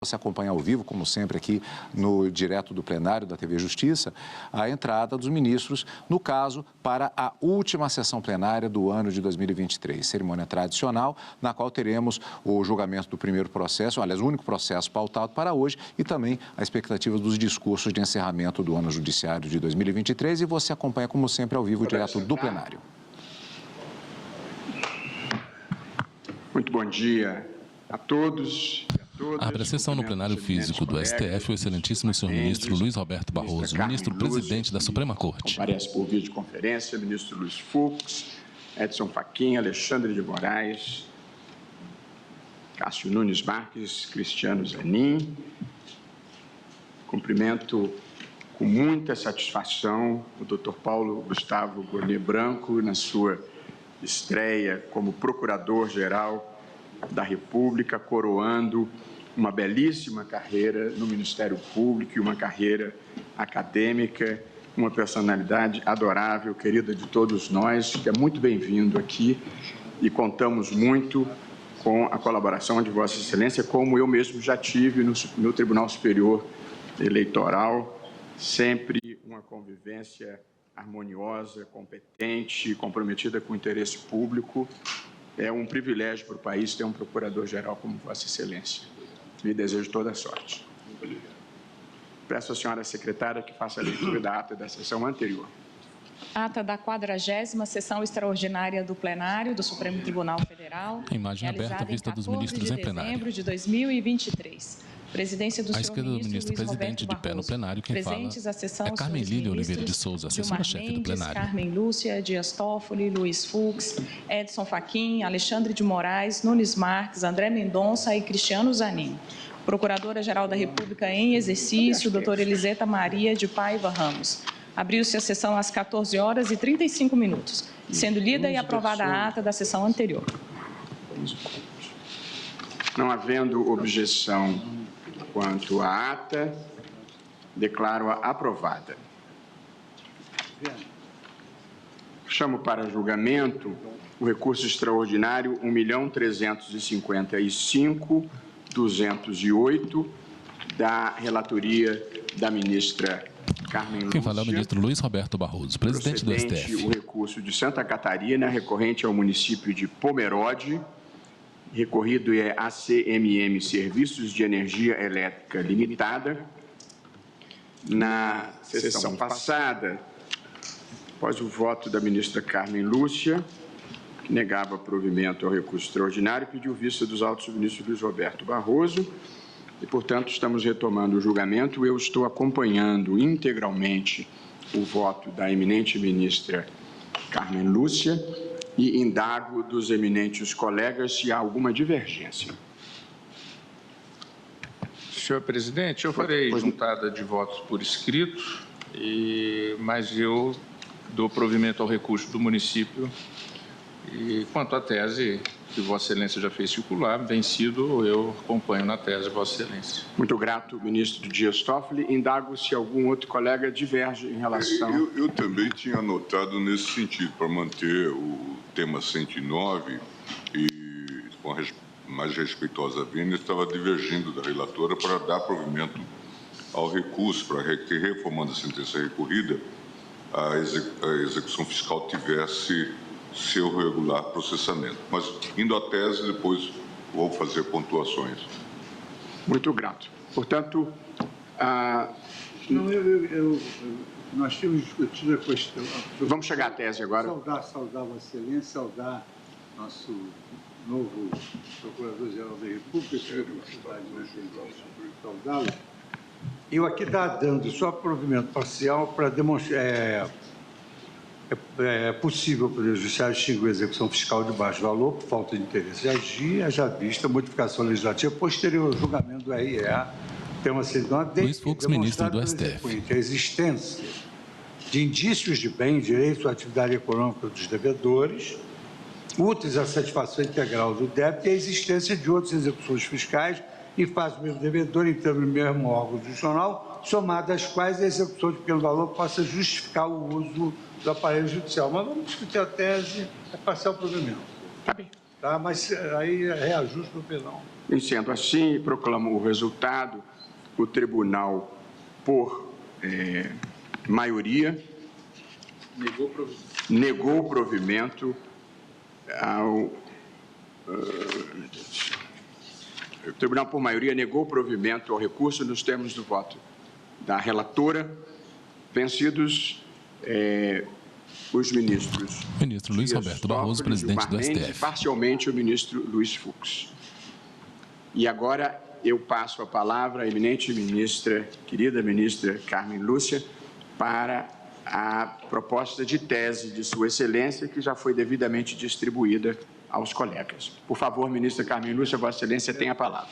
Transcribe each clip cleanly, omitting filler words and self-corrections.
Você acompanha ao vivo, como sempre, aqui no direto do plenário da TV Justiça, a entrada dos ministros, no caso, para a última sessão plenária do ano de 2023. Cerimônia tradicional, na qual teremos o julgamento do primeiro processo, aliás, o único processo pautado para hoje, e também a expectativa dos discursos de encerramento do ano judiciário de 2023. E você acompanha, como sempre, ao vivo, direto do plenário. Muito bom dia a todos. Abre a sessão no plenário físico do STF o excelentíssimo senhor ministro Luiz Roberto Barroso, ministro-presidente da Suprema Corte. Comparece por videoconferência, ministro Luiz Fux, Edson Fachin, Alexandre de Moraes, Cássio Nunes Marques, Cristiano Zanin. Cumprimento com muita satisfação o Dr. Paulo Gustavo Gonet Branco na sua estreia como Procurador-Geral da República, coroando uma belíssima carreira no Ministério Público e uma carreira acadêmica, uma personalidade adorável, querida de todos nós, que é muito bem-vindo aqui e contamos muito com a colaboração de Vossa Excelência, como eu mesmo já tive no Tribunal Superior Eleitoral, sempre uma convivência harmoniosa, competente, comprometida com o interesse público. É um privilégio para o país ter um procurador-geral como Vossa Excelência. Lhe desejo toda a sorte. Peço à senhora secretária que faça a leitura da ata da sessão anterior. Ata da 40ª sessão extraordinária do plenário do Supremo Tribunal Federal. A imagem aberta à vista dos ministros em plenário. De dezembro de 2023. Presidência do à esquerda do ministro-presidente, de pé no plenário, quem fala é Carmen Lília Oliveira de Souza, assessora-chefe do plenário. Carmen Lúcia, Dias Toffoli, Luiz Fux, Edson Fachin, Alexandre de Moraes, Nunes Marques, André Mendonça e Cristiano Zanin. Procuradora-Geral da República em exercício, doutora Eliseta Maria de Paiva Ramos. Abriu-se a sessão às 14h35, sendo lida e aprovada a ata da sessão anterior. Não havendo objeção quanto à ata, declaro-a aprovada. Chamo para julgamento o recurso extraordinário 1.355.208 da relatoria da ministra Carmen Lúcia. Quem fala é o ministro Luiz Roberto Barroso, presidente do STF. O recurso de Santa Catarina, recorrente ao município de Pomerode. Recorrido é ACMM Serviços de Energia Elétrica Limitada. Na sessão passada, após o voto da ministra Carmen Lúcia, que negava provimento ao recurso extraordinário, pediu vista dos autos do ministro Luiz Roberto Barroso e, portanto, estamos retomando o julgamento. Eu estou acompanhando integralmente o voto da eminente ministra Carmen Lúcia e indago dos eminentes colegas se há alguma divergência. Senhor presidente, eu farei juntada de votos por escrito, mas eu dou provimento ao recurso do município. E quanto à tese que Vossa Excelência já fez circular, vencido, eu acompanho na tese Vossa Excelência. Muito grato, ministro Dias Toffoli. Indago se algum outro colega diverge em relação... Eu também tinha anotado nesse sentido, para manter o tema 109 e, com a mais respeitosa vênia, estava divergindo da relatora para dar provimento ao recurso, para que, reformando a sentença recorrida, a execução fiscal tivesse seu regular processamento. Mas, indo à tese, depois vou fazer pontuações. Muito grato. Portanto, nós tínhamos discutido a questão... Vamos chegar à tese agora. Saudar Vossa Excelência, saudar nosso novo Procurador-Geral da República, que é uma cidade saudá-lo. Eu aqui estava dando só provimento parcial para demonstrar... É possível o Poder Judiciário extinguir a execução fiscal de baixo valor por falta de interesse de agir, haja vista a modificação legislativa posterior ao julgamento do REA. Luiz Fux, ministro do STF. A existência de indícios de bem, direito à atividade econômica dos devedores, úteis à satisfação integral do débito e a existência de outras execuções fiscais em face do mesmo devedor, em termos do mesmo órgão judicional, somadas às quais a execução de pequeno valor possa justificar o uso do aparelho judicial. Mas vamos discutir a tese, é parcial provimento. Tá bem. Tá? Mas aí é reajuste no penal. E sendo assim, proclamo o resultado. O tribunal, por maioria, negou o provimento ao... O tribunal, por maioria, negou o provimento ao recurso nos termos do voto da relatora, vencidos os ministros. Ministro Luiz Roberto Barroso, presidente do STF. E parcialmente o ministro Luiz Fux. E agora eu passo a palavra à eminente ministra, querida ministra Carmen Lúcia, para a proposta de tese de Sua Excelência, que já foi devidamente distribuída aos colegas. Por favor, ministra Carmen Lúcia, Vossa Excelência tem a palavra.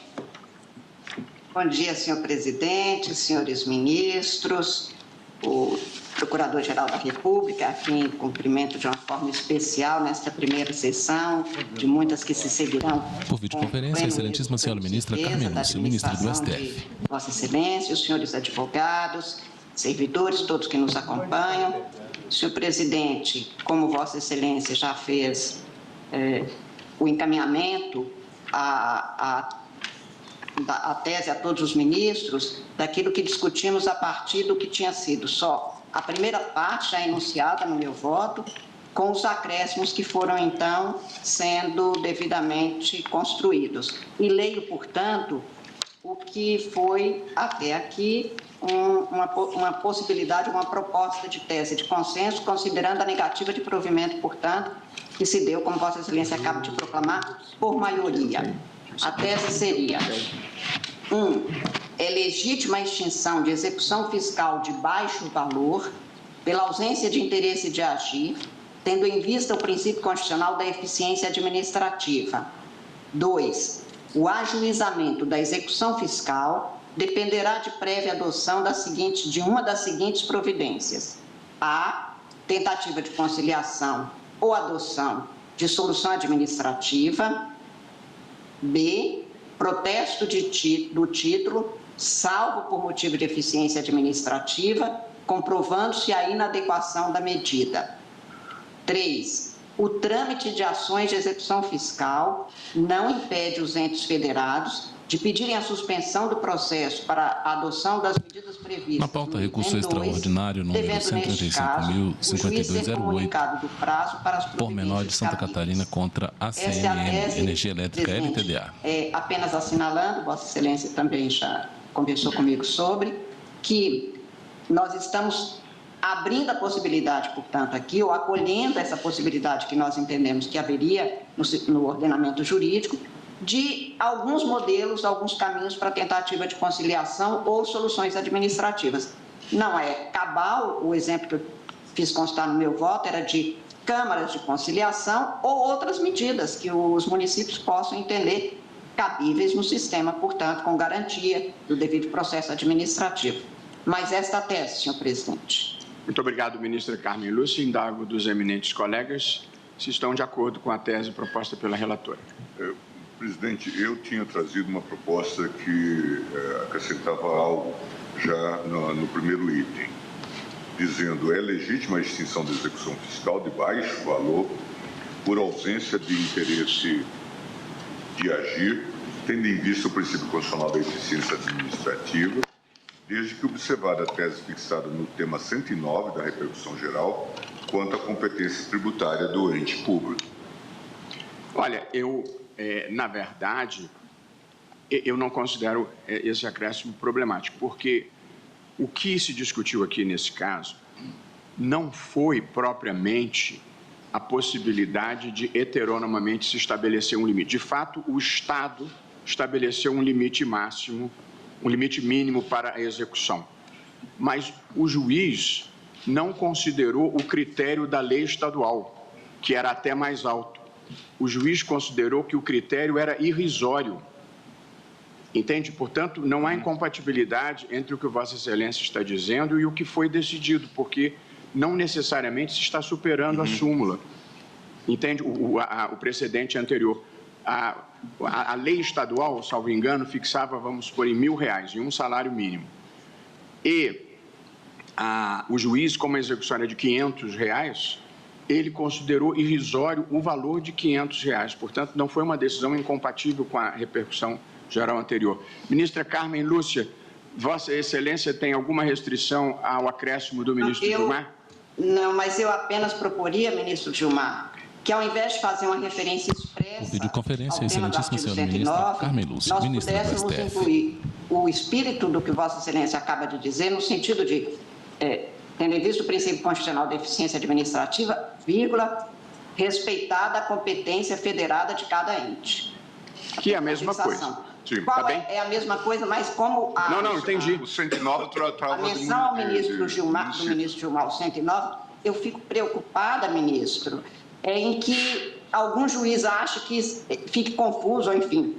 Bom dia, senhor presidente, senhores ministros, o Procurador-Geral da República, a quem cumprimento de uma forma especial nesta primeira sessão, de muitas que se seguirão. Por videoconferência, a excelentíssima senhora ministra Carmen Lúcia, ministra do STF. Vossa Excelência, os senhores advogados, servidores, todos que nos acompanham. Senhor presidente, como Vossa Excelência já fez o encaminhamento a tese a todos os ministros, daquilo que discutimos a partir do que tinha sido só a primeira parte já enunciada no meu voto, com os acréscimos que foram, então, sendo devidamente construídos. E leio, portanto, o que foi, até aqui, uma possibilidade, uma proposta de tese de consenso, considerando a negativa de provimento, portanto, que se deu, como Vossa Excelência acaba de proclamar, por maioria. A tese seria: 1. É legítima a extinção de execução fiscal de baixo valor pela ausência de interesse de agir, tendo em vista o princípio constitucional da eficiência administrativa. 2. O ajuizamento da execução fiscal dependerá de prévia adoção de uma das seguintes providências: a. Tentativa de conciliação ou adoção de solução administrativa; b. Protesto do título, salvo por motivo de eficiência administrativa, comprovando-se a inadequação da medida. 3. O trâmite de ações de execução fiscal não impede os entes federados de pedirem a suspensão do processo para a adoção das medidas previstas. Na pauta, recurso extraordinário número 135.058, por menor de Santa Catarina contra a CMN, Energia Elétrica LTDA. Apenas assinalando, Vossa Excelência também já conversou comigo sobre, que nós estamos abrindo a possibilidade, portanto, aqui, ou acolhendo essa possibilidade que nós entendemos que haveria no ordenamento jurídico, de alguns modelos, alguns caminhos para tentativa de conciliação ou soluções administrativas. Não é cabal, o exemplo que eu fiz constar no meu voto era de câmaras de conciliação ou outras medidas que os municípios possam entender cabíveis no sistema, portanto, com garantia do devido processo administrativo. Mas esta tese, senhor presidente. Muito obrigado, ministra Carmen Lúcia. Indago dos eminentes colegas se estão de acordo com a tese proposta pela relatora. Presidente, eu tinha trazido uma proposta que acrescentava algo já no primeiro item, dizendo: é legítima a extinção da execução fiscal de baixo valor por ausência de interesse de agir, tendo em vista o princípio constitucional da eficiência administrativa, desde que observada a tese fixada no tema 109 da repercussão geral quanto à competência tributária do ente público. Olha, na verdade, eu não considero esse acréscimo problemático, porque o que se discutiu aqui nesse caso não foi propriamente a possibilidade de heteronomamente se estabelecer um limite. De fato, o Estado estabeleceu um limite máximo, um limite mínimo para a execução. Mas o juiz não considerou o critério da lei estadual, que era até mais alto. O juiz considerou que o critério era irrisório. Entende? Portanto, não há incompatibilidade entre o que Vossa Excelência está dizendo e o que foi decidido, porque não necessariamente se está superando a súmula. Entende? O precedente anterior. A lei estadual, salvo engano, fixava, vamos supor, em R$1.000, em um salário mínimo. E o juiz, como a execução era de R$500, ele considerou irrisório o valor de R$ 500. Portanto, não foi uma decisão incompatível com a repercussão geral anterior. Ministra Carmen Lúcia, Vossa Excelência tem alguma restrição ao acréscimo do ministro Gilmar? Não, mas eu apenas proporia, ministro Gilmar, que ao invés de fazer uma referência expressa Por videoconferência, ao tema do excelentíssima artigo senhora ministra 109, Carmen Lúcia, nós ministra do pudéssemos STF. incluir o espírito do que Vossa Excelência acaba de dizer, no sentido de, tendo em vista o princípio constitucional da eficiência administrativa, vírgula, respeitada a competência federada de cada ente. Que é a mesma coisa. Sim, Qual tá bem? é a mesma coisa, mas como a... Não, entendi. O 109 tratava a menção ao ministro Gilmar, do ministro Gilmar, o 109, eu fico preocupada, ministro, em que algum juiz acha que fique confuso, ou enfim,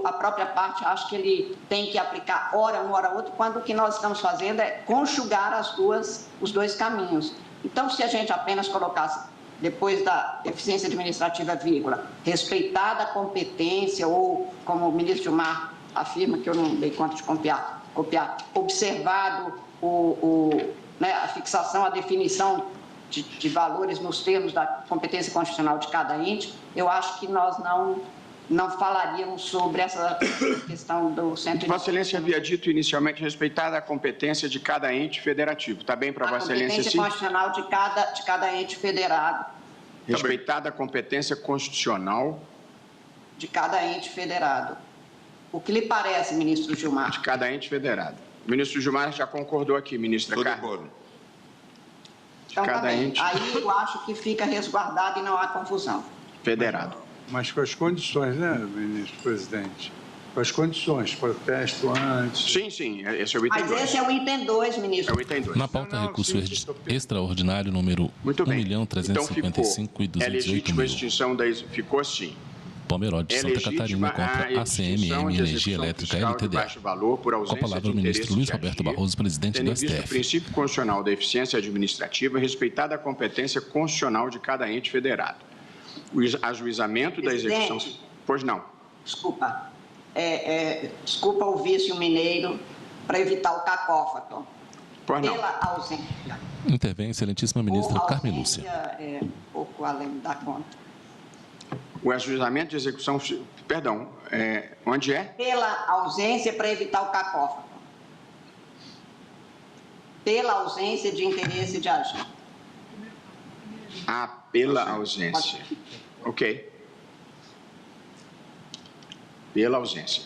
a própria parte acha que ele tem que aplicar hora um, hora outro, quando o que nós estamos fazendo é conjugar os dois caminhos. Então, se a gente apenas colocasse, depois da eficiência administrativa, vírgula, respeitada a competência, ou, como o ministro Gilmar afirma, que eu não dei conta de copiar observado a fixação, a definição de valores nos termos da competência constitucional de cada ente, eu acho que nós não falaríamos sobre essa questão do centro... Vossa Excelência havia dito inicialmente respeitada a competência de cada ente federativo. Está bem para Vossa Excelência, sim? A competência constitucional de cada ente federado. Respeitada a competência constitucional... De cada ente federado. O que lhe parece, ministro Gilmar? De cada ente federado. O ministro Gilmar já concordou aqui, ministra Carmen. Estou de acordo. Então, cada ente... Aí eu acho que fica resguardado e não há confusão. Federado. Mas com as condições, né, ministro presidente? Com as condições, protesto antes... Sim, esse é o item 2. Mas esse é o item 2, ministro. É o item 2. Na pauta, recurso extraordinário número 1.355.218.000. É legítima a extinção ficou assim. Pomerode, Santa Catarina contra a CMM Energia Elétrica LTDA. Com a palavra o ministro Luiz Roberto Barroso, presidente do STF. O princípio constitucional da eficiência administrativa, respeitada a competência constitucional de cada ente federado. O ajuizamento da execução... Pois não. Desculpa. Desculpa o vício mineiro para evitar o cacófato. Pois não. Pela ausência. Intervém, excelentíssima ministra Carmen Lúcia. É pouco além da conta. O ajuizamento de execução... Perdão, onde é? Pela ausência para evitar o cacófato. Pela ausência de interesse de agir. Pela ausência. Ok. Pela ausência.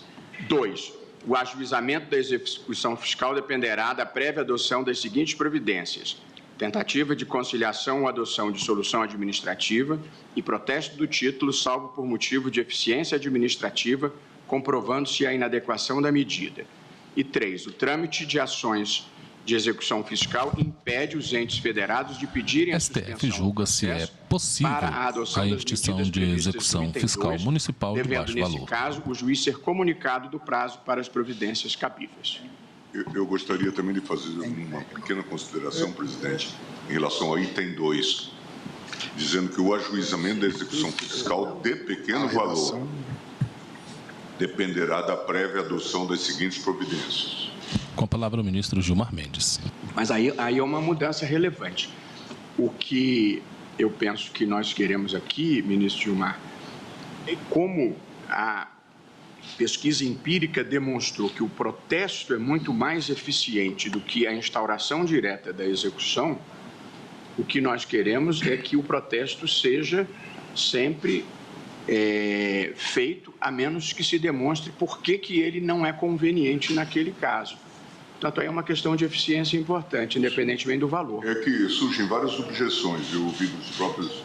2. O ajuizamento da execução fiscal dependerá da prévia adoção das seguintes providências: tentativa de conciliação ou adoção de solução administrativa e protesto do título, salvo por motivo de eficiência administrativa, comprovando-se a inadequação da medida. E 3. O trâmite de ações de execução fiscal impede os entes federados de pedirem a suspensão STF julga se é possível a instituição de execução fiscal municipal de baixo valor. Nesse caso, o juiz ser comunicado do prazo para as providências cabíveis. Eu gostaria também de fazer uma pequena consideração, presidente, em relação ao item 2, dizendo que o ajuizamento da execução fiscal de pequeno valor dependerá da prévia adoção das seguintes providências. Com a palavra o ministro Gilmar Mendes. Mas aí é uma mudança relevante. O que eu penso que nós queremos aqui, ministro Gilmar, é como a pesquisa empírica demonstrou que o protesto é muito mais eficiente do que a instauração direta da execução, o que nós queremos é que o protesto seja sempre feito, a menos que se demonstre por que ele não é conveniente naquele caso. Portanto, aí é uma questão de eficiência importante, independentemente do valor. É que surgem várias objeções. Eu ouvi das próprias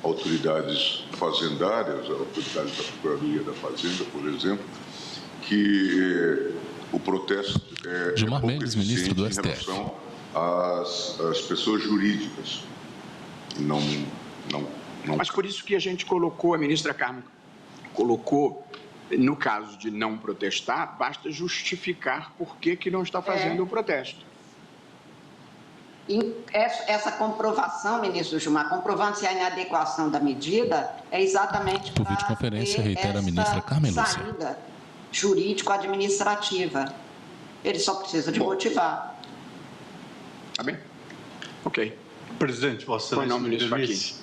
autoridades fazendárias, autoridades da Procuradoria da Fazenda, por exemplo, que o protesto é Gilmar pouco Mendes, ministro do STF. em relação às pessoas jurídicas. Não. Mas por isso que a gente colocou, a ministra Carmen colocou, no caso de não protestar, basta justificar por que não está fazendo o protesto. Essa comprovação, ministro Gilmar, comprovando-se a inadequação da medida, é exatamente por videoconferência, reitera a ministra Carmen Lúcia. Saída jurídico-administrativa. Ele só precisa de motivar. Tá bem? Ok. Presidente, Vossa Excelência,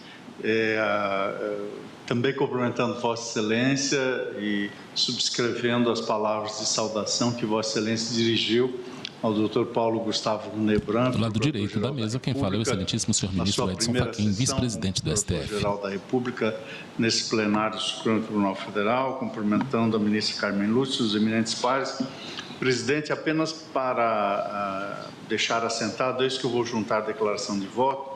também cumprimentando Vossa Excelência e subscrevendo as palavras de saudação que Vossa Excelência dirigiu ao Dr. Paulo Gustavo Gonet Branco. Do lado direito da mesa, quem fala é o excelentíssimo senhor ministro Edson Fachin, vice-presidente do STF. Geral da República, nesse plenário do Supremo Tribunal Federal, cumprimentando a ministra Carmen Lúcia, os eminentes pares. Presidente, apenas para deixar assentado, é isso que eu vou juntar a declaração de voto.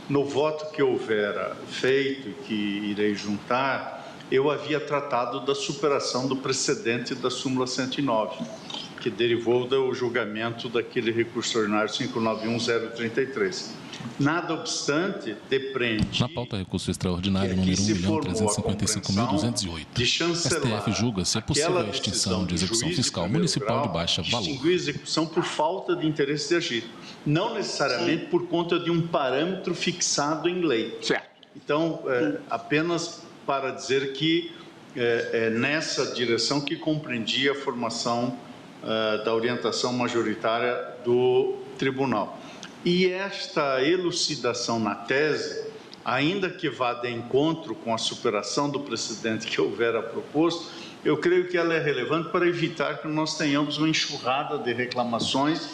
No voto que houver feito e que irei juntar, eu havia tratado da superação do precedente da súmula 109, que derivou do julgamento daquele recurso ordinário 591033. Nada obstante, depreende... Na pauta, recurso extraordinário número 1.355.208. STF julga se é possível a extinção de execução fiscal municipal de baixa valor. Distinguir execução por falta de interesse de agir, não necessariamente por conta de um parâmetro fixado em lei. Certo. Então, apenas para dizer que é nessa direção que compreendia a formação da orientação majoritária do tribunal. E esta elucidação na tese, ainda que vá de encontro com a superação do precedente que houvera proposto, eu creio que ela é relevante para evitar que nós tenhamos uma enxurrada de reclamações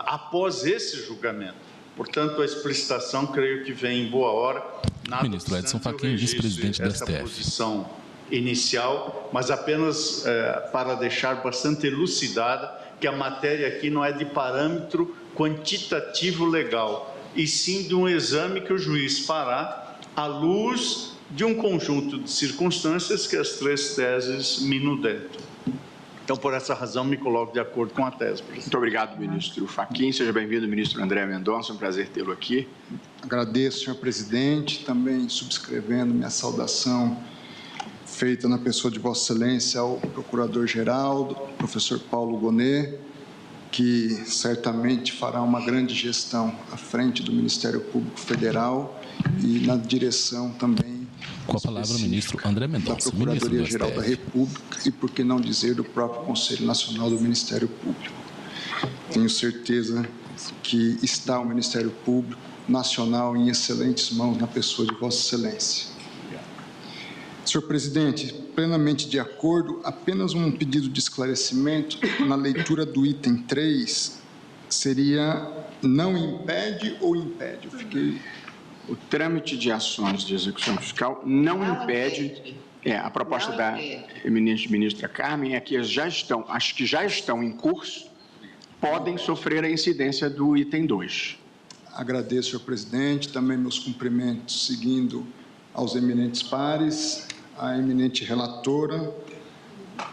após esse julgamento. Portanto, a explicitação creio que vem em boa hora. Ministro Edson Fachin, vice-presidente da STF. Posição inicial, mas apenas para deixar bastante elucidada que a matéria aqui não é de parâmetro quantitativo legal, e sim de um exame que o juiz fará à luz de um conjunto de circunstâncias que as três teses minudentam. Então, por essa razão, me coloco de acordo com a tese, presidente. Muito obrigado, ministro Fachin. Seja bem-vindo, ministro André Mendonça. Um prazer tê-lo aqui. Agradeço, senhor presidente, também subscrevendo minha saudação feita na pessoa de Vossa Excelência ao Procurador-Geral, professor Paulo Gonet, que certamente fará uma grande gestão à frente do Ministério Público Federal e na direção também com a palavra o ministro André Mendonça, da Procuradoria-Geral da República e, por que não dizer, do próprio Conselho Nacional do Ministério Público. Tenho certeza que está o Ministério Público Nacional em excelentes mãos na pessoa de Vossa Excelência. Senhor presidente, plenamente de acordo, apenas um pedido de esclarecimento na leitura do item 3 seria não impede ou impede? Eu fiquei... O trâmite de ações de execução fiscal não impede. A proposta da eminente ministra Carmen é que as que já estão em curso podem sofrer a incidência do item 2. Agradeço, senhor presidente, também meus cumprimentos seguindo aos eminentes pares, a eminente relatora,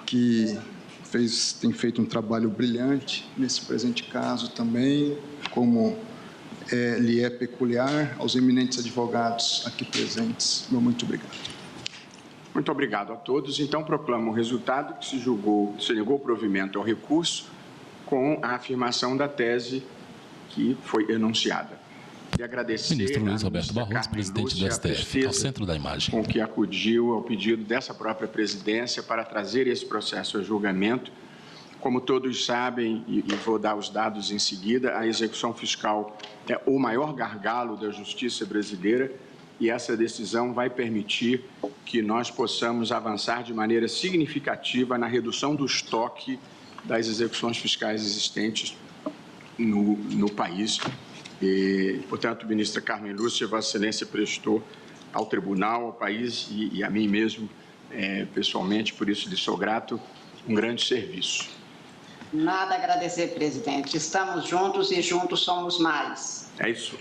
que tem feito um trabalho brilhante nesse presente caso também, como lhe é peculiar, aos eminentes advogados aqui presentes. Meu muito obrigado. Muito obrigado a todos. Então, proclamo o resultado que se negou o provimento ao recurso com a afirmação da tese que foi enunciada. E agradecer ministro Luiz Roberto Barroso, presidente do STF, ao centro da imagem, com que acudiu ao pedido dessa própria presidência para trazer esse processo a julgamento. Como todos sabem, e vou dar os dados em seguida, a execução fiscal é o maior gargalo da justiça brasileira e essa decisão vai permitir que nós possamos avançar de maneira significativa na redução do estoque das execuções fiscais existentes no país. E, portanto, ministra Carmen Lúcia, Vossa Excelência prestou ao tribunal, ao país e a mim mesmo, pessoalmente, por isso lhe sou grato, um grande serviço. Nada a agradecer, presidente. Estamos juntos e juntos somos mais. É isso.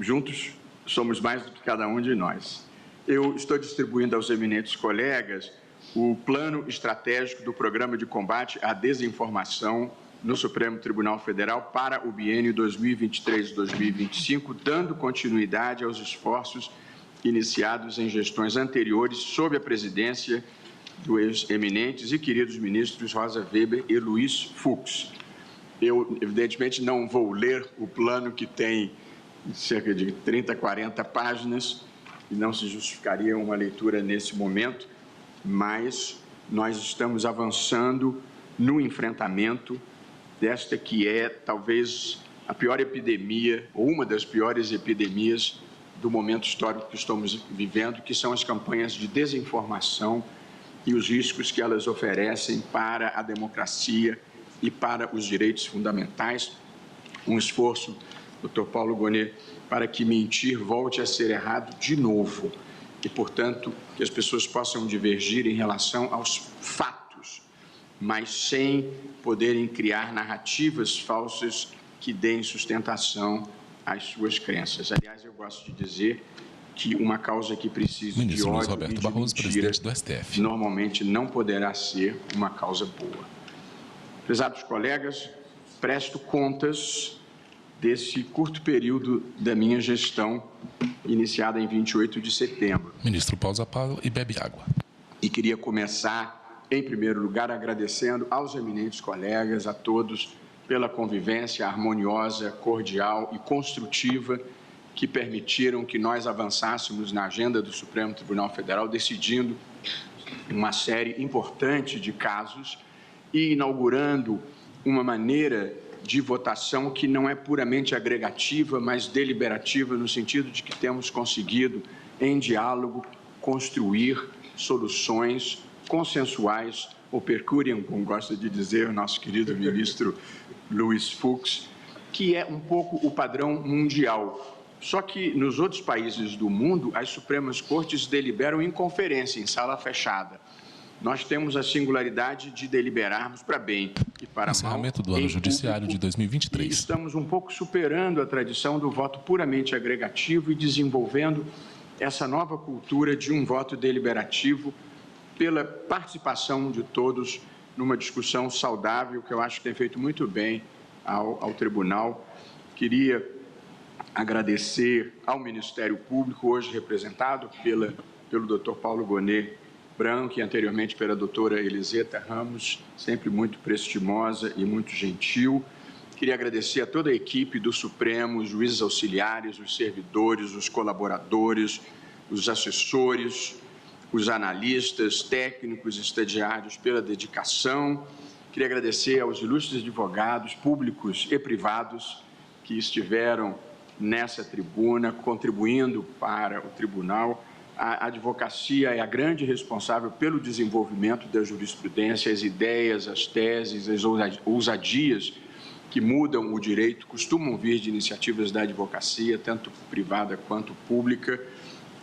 Juntos somos mais do que cada um de nós. Eu estou distribuindo aos eminentes colegas o plano estratégico do Programa de Combate à Desinformação no Supremo Tribunal Federal para o biênio 2023-2025, dando continuidade aos esforços iniciados em gestões anteriores sob a presidência dos eminentes e queridos ministros Rosa Weber e Luiz Fux. Eu, evidentemente, não vou ler o plano que tem cerca de 30, 40 páginas e não se justificaria uma leitura nesse momento, mas nós estamos avançando no enfrentamento desta que é talvez a pior epidemia, ou uma das piores epidemias do momento histórico que estamos vivendo, que são as campanhas de desinformação e os riscos que elas oferecem para a democracia e para os direitos fundamentais. Um esforço, Dr. Paulo Gonet, para que mentir volte a ser errado de novo e, portanto, que as pessoas possam divergir em relação aos fatos, mas sem poderem criar narrativas falsas que deem sustentação às suas crenças. Aliás, eu gosto de dizer que uma causa que precisa de ódio Roberto e de Barroso, mentira, presidente do STF. normalmente não poderá ser uma causa boa. Prezados colegas, presto contas desse curto período da minha gestão, iniciada em 28 de setembro. Ministro pausa e bebe água. E queria começar, em primeiro lugar, agradecendo aos eminentes colegas, a todos, pela convivência harmoniosa, cordial e construtiva que permitiram que nós avançássemos na agenda do Supremo Tribunal Federal, decidindo uma série importante de casos e inaugurando uma maneira de votação que não é puramente agregativa, mas deliberativa, no sentido de que temos conseguido, em diálogo, construir soluções consensuais, ou per curiam, como gosta de dizer o nosso querido ministro Luiz Fux, que é um pouco o padrão mundial. Só que nos outros países do mundo, as Supremas Cortes deliberam em conferência, em sala fechada. Nós temos a singularidade de deliberarmos para bem e para mal. Encerramento do ano judiciário de 2023. E estamos um pouco superando a tradição do voto puramente agregativo e desenvolvendo essa nova cultura de um voto deliberativo pela participação de todos numa discussão saudável, que eu acho que tem feito muito bem ao tribunal. Queria agradecer ao Ministério Público, hoje representado pelo Dr. Paulo Gonet Branco e anteriormente pela doutora Eliseta Ramos, sempre muito prestimosa e muito gentil. Queria agradecer a toda a equipe do Supremo, os juízes auxiliares, os servidores, os colaboradores, os assessores, os analistas, técnicos, estagiários pela dedicação. Queria agradecer aos ilustres advogados públicos e privados que estiveram nessa tribuna, contribuindo para o tribunal. A advocacia é a grande responsável pelo desenvolvimento da jurisprudência, as ideias, as teses, as ousadias que mudam o direito costumam vir de iniciativas da advocacia, tanto privada quanto pública,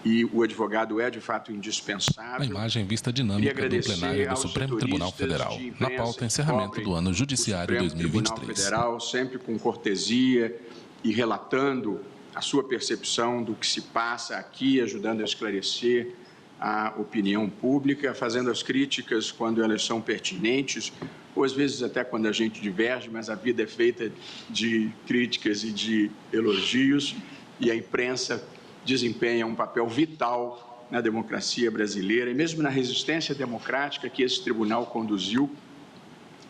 e o advogado é, de fato, indispensável. A imagem vista dinâmica do plenário do Supremo Tribunal Federal. Na pauta, encerramento do ano judiciário 2023. Tribunal Federal, sempre com cortesia e relatando a sua percepção do que se passa aqui, ajudando a esclarecer a opinião pública, fazendo as críticas quando elas são pertinentes, ou às vezes até quando a gente diverge, mas a vida é feita de críticas e de elogios, e a imprensa desempenha um papel vital na democracia brasileira, e mesmo na resistência democrática que esse tribunal conduziu,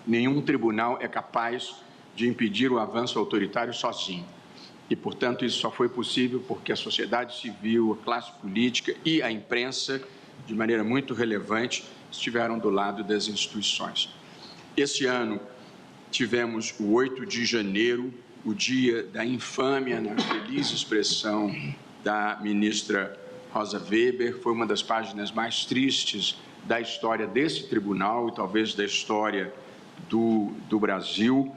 nenhum tribunal é capaz de impedir o avanço autoritário sozinho. E, portanto, isso só foi possível porque a sociedade civil, a classe política e a imprensa, de maneira muito relevante, estiveram do lado das instituições. Esse ano, tivemos o 8 de janeiro, o dia da infâmia, na feliz expressão da ministra Rosa Weber. Foi uma das páginas mais tristes da história desse tribunal e talvez da história do Brasil,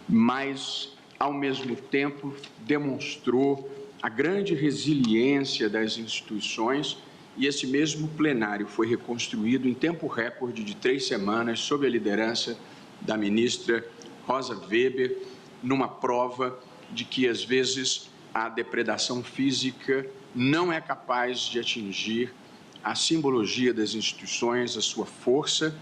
mas, ao mesmo tempo, demonstrou a grande resiliência das instituições, e esse mesmo plenário foi reconstruído em tempo recorde de 3 semanas, sob a liderança da ministra Rosa Weber, numa prova de que, às vezes, a depredação física não é capaz de atingir a simbologia das instituições, a sua força,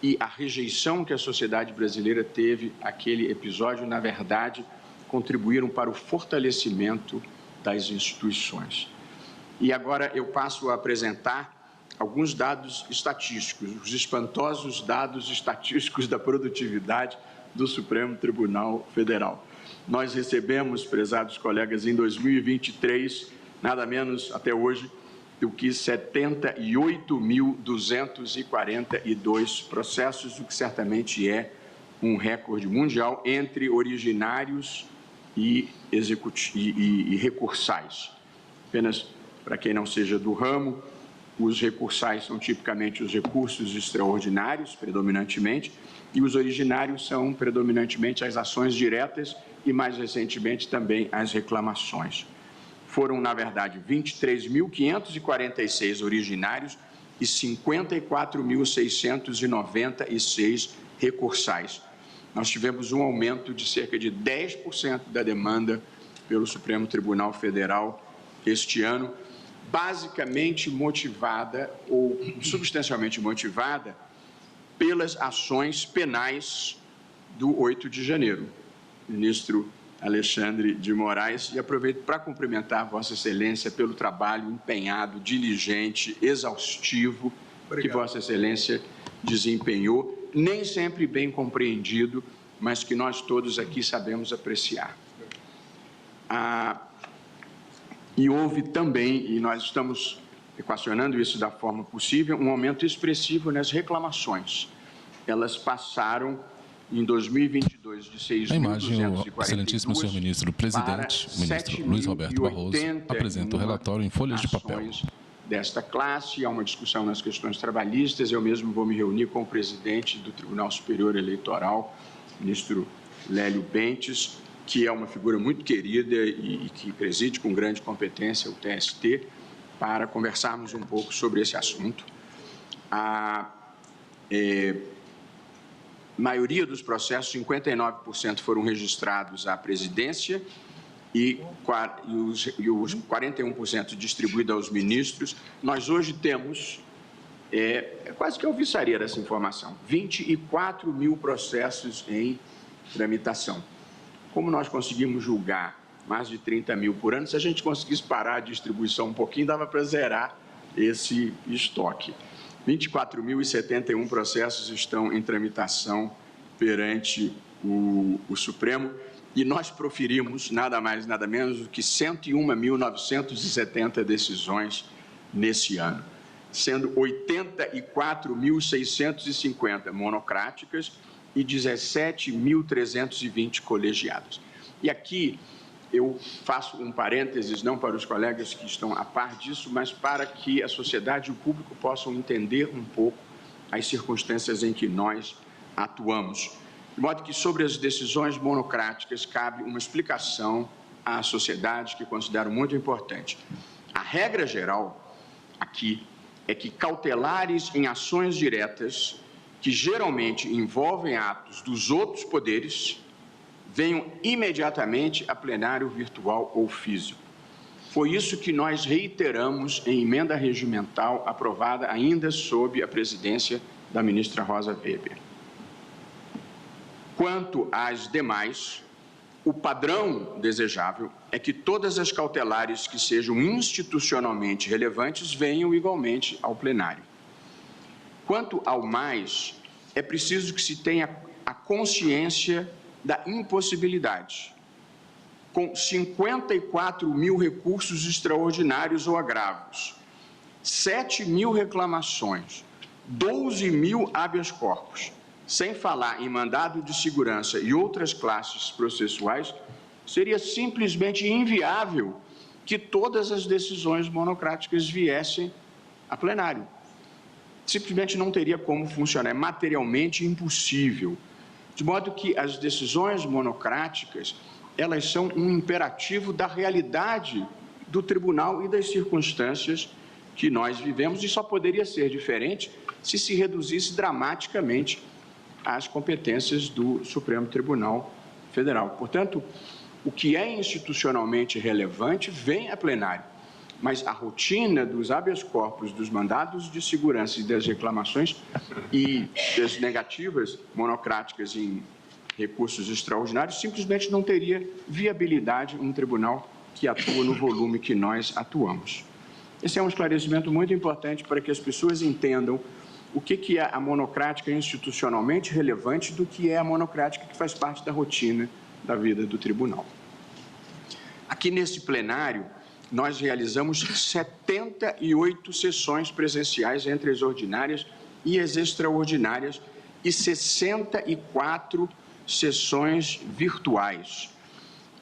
e a rejeição que a sociedade brasileira teve àquele episódio, na verdade, contribuíram para o fortalecimento das instituições. E agora eu passo a apresentar alguns dados estatísticos, os espantosos dados estatísticos da produtividade do Supremo Tribunal Federal. Nós recebemos, prezados colegas, em 2023, nada menos até hoje, do que 78.242 processos, o que certamente é um recorde mundial entre originários e recursais. Apenas para quem não seja do ramo, os recursais são tipicamente os recursos extraordinários, predominantemente, e os originários são predominantemente as ações diretas e, mais recentemente, também as reclamações. Foram, na verdade, 23.546 originários e 54.696 recursais. Nós tivemos um aumento de cerca de 10% da demanda pelo Supremo Tribunal Federal este ano, basicamente motivada ou substancialmente motivada pelas ações penais do 8 de janeiro. Ministro Alexandre de Moraes, e aproveito para cumprimentar Vossa Excelência pelo trabalho empenhado, diligente, exaustivo que Vossa Excelência desempenhou, nem sempre bem compreendido, mas que nós todos aqui sabemos apreciar. E houve também, e nós estamos equacionando isso da forma possível, um aumento expressivo nas reclamações. Elas passaram, em 2022, de 6.242 a imagem, o excelentíssimo senhor ministro presidente, o ministro Luiz Roberto Barroso, apresenta o relatório em folhas de papel. Desta classe, há uma discussão nas questões trabalhistas, eu mesmo vou me reunir com o presidente do Tribunal Superior Eleitoral, ministro Lélio Bentes, que é uma figura muito querida e que preside com grande competência o TST, para conversarmos um pouco sobre esse assunto. A maioria dos processos, 59%, foram registrados à presidência e os 41% distribuídos aos ministros. Nós hoje temos, quase que alvissaria essa informação, 24 mil processos em tramitação. Como nós conseguimos julgar mais de 30 mil por ano, se a gente conseguisse parar a distribuição um pouquinho, dava para zerar esse estoque. 24.071 processos estão em tramitação perante o Supremo e nós proferimos nada mais, nada menos do que 101.970 decisões nesse ano, sendo 84.650 monocráticas e 17.320 colegiadas. E aqui eu faço um parênteses, não para os colegas que estão a par disso, mas para que a sociedade e o público possam entender um pouco as circunstâncias em que nós atuamos. De modo que sobre as decisões monocráticas cabe uma explicação à sociedade que considero muito importante. A regra geral aqui é que cautelares em ações diretas que geralmente envolvem atos dos outros poderes, venham imediatamente a plenário virtual ou físico. Foi isso que nós reiteramos em emenda regimental aprovada ainda sob a presidência da ministra Rosa Weber. Quanto às demais, o padrão desejável é que todas as cautelares que sejam institucionalmente relevantes venham igualmente ao plenário. Quanto ao mais, é preciso que se tenha a consciência da impossibilidade. Com 54 mil recursos extraordinários ou agravos, 7 mil reclamações, 12 mil habeas corpus, sem falar em mandado de segurança e outras classes processuais, seria simplesmente inviável que todas as decisões monocráticas viessem a plenário. Simplesmente não teria como funcionar, é materialmente impossível. De modo que as decisões monocráticas, elas são um imperativo da realidade do tribunal e das circunstâncias que nós vivemos, e só poderia ser diferente se se reduzisse dramaticamente as competências do Supremo Tribunal Federal. Portanto, o que é institucionalmente relevante vem a plenário. Mas a rotina dos habeas corpus, dos mandados de segurança e das reclamações e das negativas monocráticas em recursos extraordinários simplesmente não teria viabilidade em um tribunal que atua no volume que nós atuamos. Esse é um esclarecimento muito importante para que as pessoas entendam o que é a monocrática institucionalmente relevante do que é a monocrática que faz parte da rotina da vida do tribunal. Aqui nesse plenário, nós realizamos 78 sessões presenciais entre as ordinárias e as extraordinárias e 64 sessões virtuais.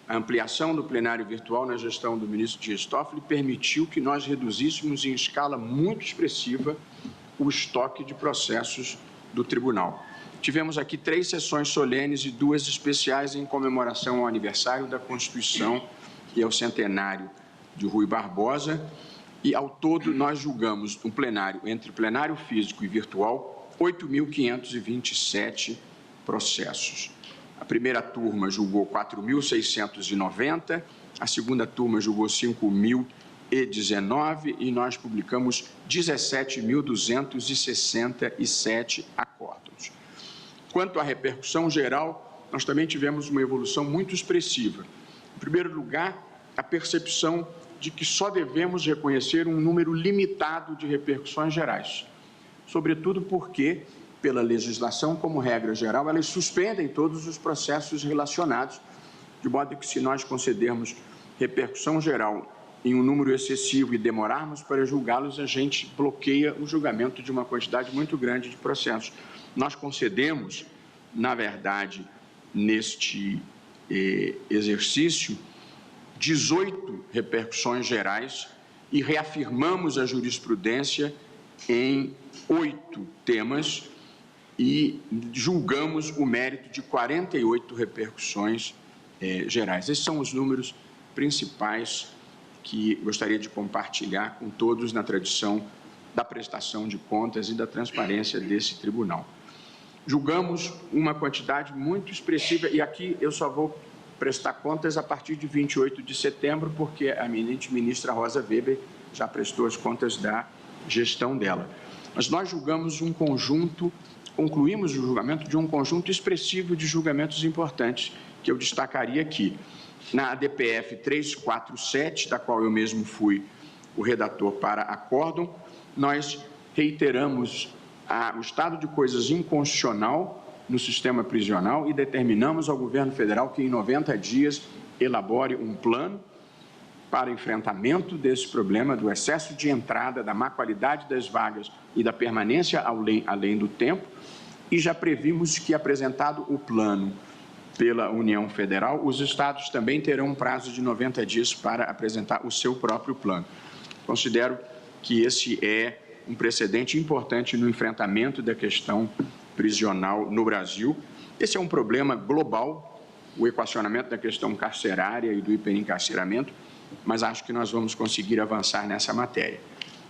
A ampliação do plenário virtual na gestão do ministro Dias Toffoli permitiu que nós reduzíssemos em escala muito expressiva o estoque de processos do tribunal. Tivemos aqui 3 sessões solenes e 2 especiais em comemoração ao aniversário da Constituição e ao centenário de Rui Barbosa. E, ao todo, nós julgamos um plenário, entre plenário físico e virtual, 8.527 processos. A primeira turma julgou 4.690, a segunda turma julgou 5.019 e nós publicamos 17.267 acórdãos. Quanto à repercussão geral, nós também tivemos uma evolução muito expressiva. Em primeiro lugar, a percepção de que só devemos reconhecer um número limitado de repercussões gerais, sobretudo porque, pela legislação, como regra geral, elas suspendem todos os processos relacionados, de modo que, se nós concedermos repercussão geral em um número excessivo e demorarmos para julgá-los, a gente bloqueia o julgamento de uma quantidade muito grande de processos. Nós concedemos, na verdade, neste exercício, 18 repercussões gerais e reafirmamos a jurisprudência em 8 temas e julgamos o mérito de 48 repercussões gerais. Esses são os números principais que gostaria de compartilhar com todos na tradição da prestação de contas e da transparência desse tribunal. Julgamos uma quantidade muito expressiva, e aqui eu só vou prestar contas a partir de 28 de setembro, porque a eminente ministra Rosa Weber já prestou as contas da gestão dela. Mas nós julgamos um conjunto, concluímos o julgamento de um conjunto expressivo de julgamentos importantes, que eu destacaria aqui. Na ADPF 347, da qual eu mesmo fui o redator para acórdão, nós reiteramos o estado de coisas inconstitucional no sistema prisional e determinamos ao governo federal que, em 90 dias, elabore um plano para enfrentamento desse problema do excesso de entrada, da má qualidade das vagas e da permanência além do tempo, e já previmos que, apresentado o plano pela União Federal, os estados também terão um prazo de 90 dias para apresentar o seu próprio plano. Considero que esse é um precedente importante no enfrentamento da questão prisional no Brasil. Esse é um problema global, o equacionamento da questão carcerária e do hiperencarceramento, mas acho que nós vamos conseguir avançar nessa matéria.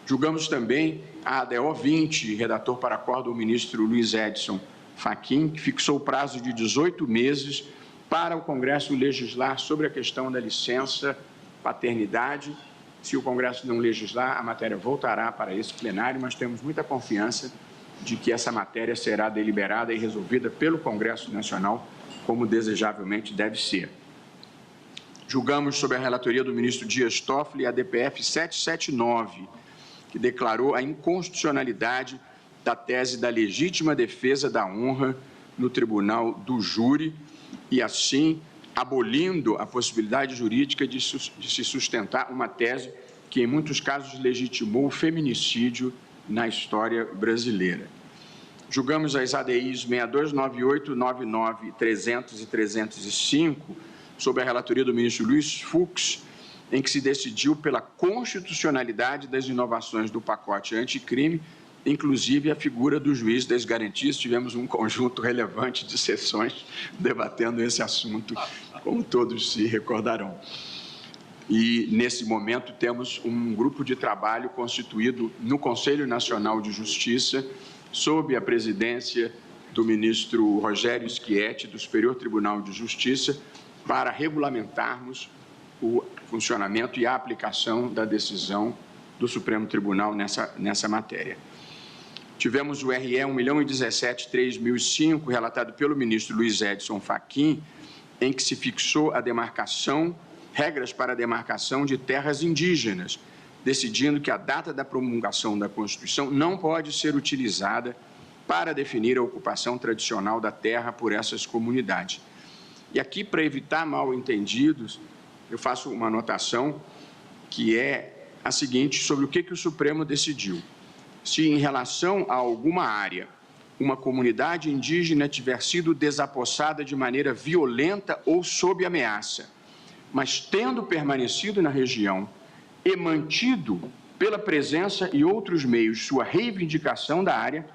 Julgamos também a ADO 20, redator para acórdão o ministro Luiz Edson Fachin, que fixou o prazo de 18 meses para o Congresso legislar sobre a questão da licença paternidade. Se o Congresso não legislar, a matéria voltará para esse plenário, mas temos muita confiança de que essa matéria será deliberada e resolvida pelo Congresso Nacional, como desejavelmente deve ser. Julgamos, sob a relatoria do ministro Dias Toffoli, a DPF 779, que declarou a inconstitucionalidade da tese da legítima defesa da honra no tribunal do júri e, assim, abolindo a possibilidade jurídica de se sustentar uma tese que, em muitos casos, legitimou o feminicídio na história brasileira. Julgamos as ADIs 6298, 99, 300 e 305, sob a relatoria do ministro Luiz Fux, em que se decidiu pela constitucionalidade das inovações do pacote anticrime, inclusive a figura do juiz das garantias. Tivemos um conjunto relevante de sessões debatendo esse assunto, como todos se recordarão. E, nesse momento, temos um grupo de trabalho constituído no Conselho Nacional de Justiça, sob a presidência do ministro Rogério Schietti, do Superior Tribunal de Justiça, para regulamentarmos o funcionamento e a aplicação da decisão do Supremo Tribunal nessa matéria. Tivemos o RE 1.017.3005, relatado pelo ministro Luiz Edson Fachin, em que se fixou a demarcação, regras para a demarcação de terras indígenas, decidindo que a data da promulgação da Constituição não pode ser utilizada para definir a ocupação tradicional da terra por essas comunidades. E aqui, para evitar mal-entendidos, eu faço uma anotação que é a seguinte, sobre o que o Supremo decidiu. Se, em relação a alguma área, uma comunidade indígena tiver sido desapossada de maneira violenta ou sob ameaça, mas tendo permanecido na região e mantido pela presença e outros meios sua reivindicação da área,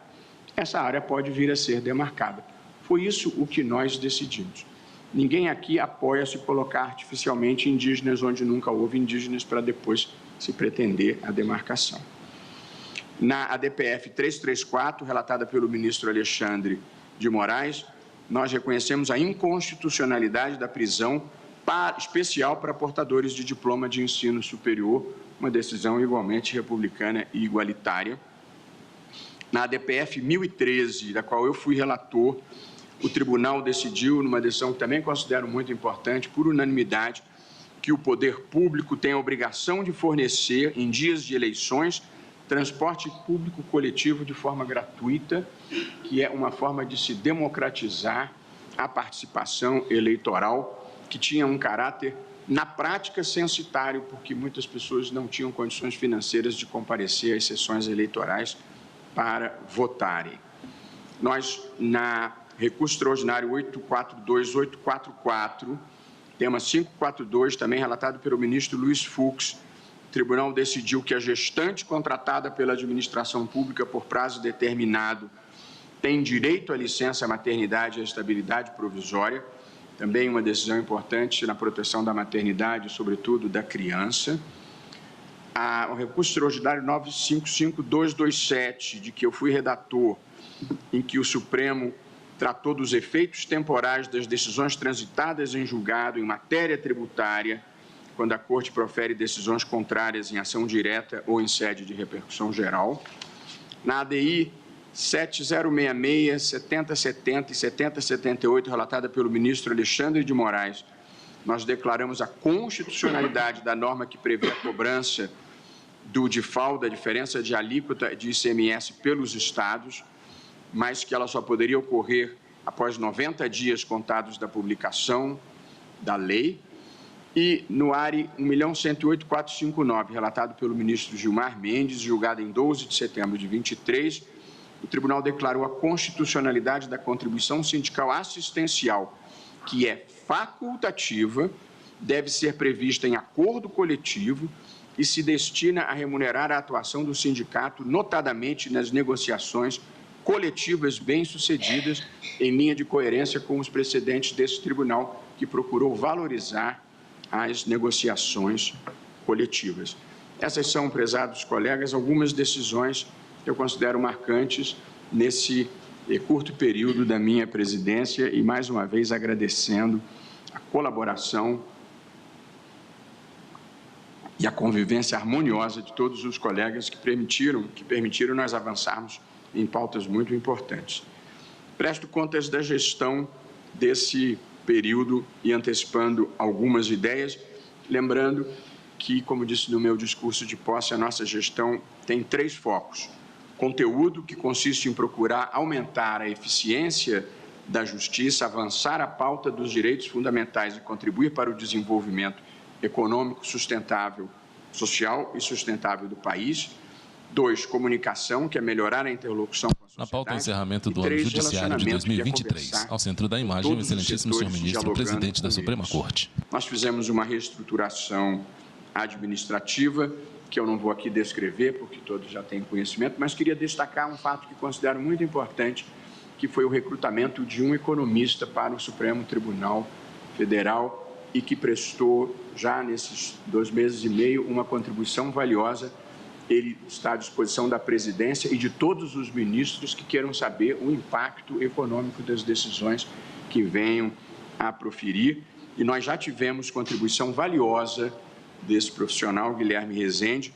essa área pode vir a ser demarcada. Foi isso o que nós decidimos. Ninguém aqui apoia se colocar artificialmente indígenas onde nunca houve indígenas para depois se pretender a demarcação. Na ADPF 334, relatada pelo ministro Alexandre de Moraes, nós reconhecemos a inconstitucionalidade da prisão especial para portadores de diploma de ensino superior, uma decisão igualmente republicana e igualitária. Na ADPF 1013, da qual eu fui relator, o tribunal decidiu, numa decisão que também considero muito importante, por unanimidade, que o poder público tem a obrigação de fornecer, em dias de eleições, transporte público coletivo de forma gratuita, que é uma forma de se democratizar a participação eleitoral, que tinha um caráter, na prática, censitário, porque muitas pessoas não tinham condições financeiras de comparecer às sessões eleitorais para votarem. Nós, na recurso extraordinário 842-844, tema 542, também relatado pelo ministro Luiz Fux, o tribunal decidiu que a gestante contratada pela administração pública por prazo determinado tem direito à licença maternidade e à estabilidade provisória, também uma decisão importante na proteção da maternidade, sobretudo da criança. O recurso extraordinário 955227, de que eu fui redator, em que o Supremo tratou dos efeitos temporais das decisões transitadas em julgado em matéria tributária, quando a Corte profere decisões contrárias em ação direta ou em sede de repercussão geral. Na ADI 7066, 7070 e 7078, relatada pelo ministro Alexandre de Moraes, nós declaramos a constitucionalidade da norma que prevê a cobrança do DIFAL, da diferença de alíquota de ICMS pelos estados, mas que ela só poderia ocorrer após 90 dias contados da publicação da lei. E no ARI 1.108.459, relatado pelo ministro Gilmar Mendes, julgado em 12 de setembro de 23, o tribunal declarou a constitucionalidade da contribuição sindical assistencial, que é facultativa, deve ser prevista em acordo coletivo e se destina a remunerar a atuação do sindicato, notadamente nas negociações coletivas bem-sucedidas, em linha de coerência com os precedentes desse tribunal, que procurou valorizar as negociações coletivas. Essas são, prezados colegas, algumas decisões que eu considero marcantes nesse curto período da minha presidência e, mais uma vez, agradecendo a colaboração e a convivência harmoniosa de todos os colegas que permitiram nós avançarmos em pautas muito importantes. Presto contas da gestão desse período e antecipando algumas ideias, lembrando que, como disse no meu discurso de posse, a nossa gestão tem 3 focos. Conteúdo, que consiste em procurar aumentar a eficiência da justiça, avançar a pauta dos direitos fundamentais e contribuir para o desenvolvimento econômico sustentável, social e sustentável do país. 2, comunicação, que é melhorar a interlocução com a sociedade. Na pauta, o encerramento do ano judiciário de 2023. Ao centro da imagem, o excelentíssimo senhor ministro, presidente da Suprema Corte. Nós fizemos uma reestruturação administrativa, que eu não vou aqui descrever, porque todos já têm conhecimento, mas queria destacar um fato que considero muito importante, que foi o recrutamento de um economista para o Supremo Tribunal Federal e que prestou, já nesses 2 meses e meio, uma contribuição valiosa. Ele está à disposição da presidência e de todos os ministros que queiram saber o impacto econômico das decisões que venham a proferir. E nós já tivemos contribuição valiosa desse profissional, Guilherme Rezende,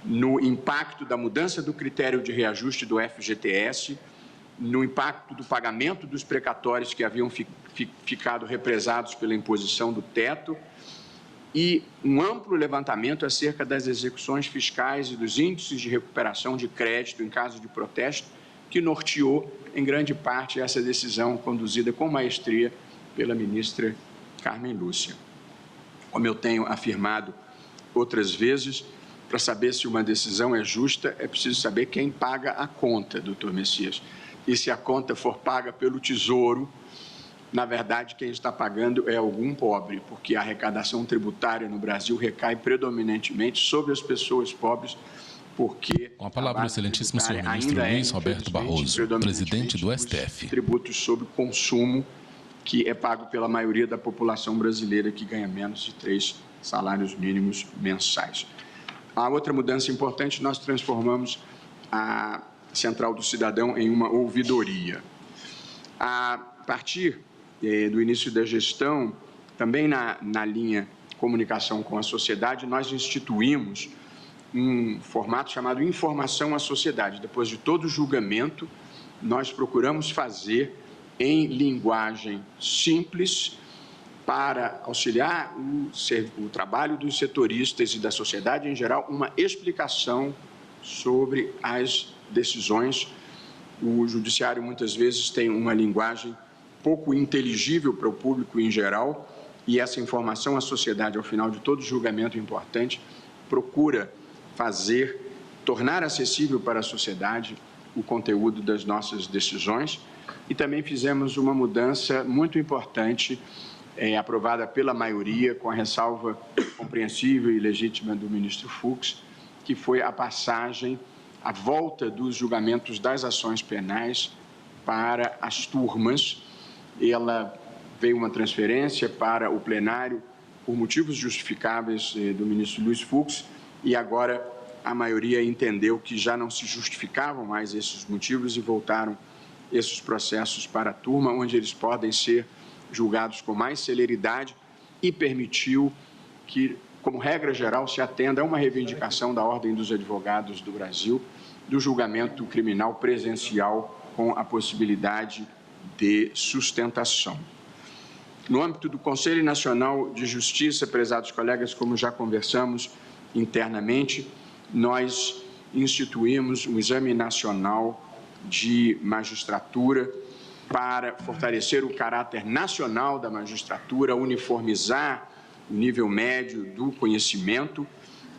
no impacto da mudança do critério de reajuste do FGTS, no impacto do pagamento dos precatórios que haviam ficado represados pela imposição do teto, e um amplo levantamento acerca das execuções fiscais e dos índices de recuperação de crédito em caso de protesto, que norteou, em grande parte, essa decisão conduzida com maestria pela ministra Carmen Lúcia. Como eu tenho afirmado outras vezes, para saber se uma decisão é justa, é preciso saber quem paga a conta, doutor Messias. e se a conta for paga pelo Tesouro, na verdade, quem está pagando é algum pobre, porque a arrecadação tributária no Brasil recai predominantemente sobre as pessoas pobres, porque... Com a palavra, o excelentíssimo senhor ministro Luiz Roberto Barroso, presidente do STF. Tributos sobre consumo, que é pago pela maioria da população brasileira, que ganha menos de 3 salários mínimos mensais. A outra mudança importante, nós transformamos a Central do Cidadão em uma ouvidoria. A partir do início da gestão, também na linha comunicação com a sociedade, nós instituímos um formato chamado informação à sociedade. Depois de todo julgamento, nós procuramos fazer em linguagem simples para auxiliar o trabalho dos setoristas e da sociedade em geral, uma explicação sobre as decisões. O judiciário muitas vezes tem uma linguagem pouco inteligível para o público em geral, e essa informação à sociedade, ao final de todo julgamento importante, procura tornar acessível para a sociedade o conteúdo das nossas decisões. E também fizemos uma mudança muito importante, aprovada pela maioria, com a ressalva compreensível e legítima do ministro Fux, que foi a volta dos julgamentos das ações penais para as turmas. Ela veio uma transferência para o plenário por motivos justificáveis do ministro Luiz Fux, e agora a maioria entendeu que já não se justificavam mais esses motivos e voltaram esses processos para a turma, onde eles podem ser julgados com mais celeridade, e permitiu que, como regra geral, se atenda a uma reivindicação da Ordem dos Advogados do Brasil do julgamento criminal presencial com a possibilidade de sustentação. No âmbito do Conselho Nacional de Justiça, prezados colegas, como já conversamos internamente, nós instituímos um exame nacional de magistratura para fortalecer o caráter nacional da magistratura, uniformizar o nível médio do conhecimento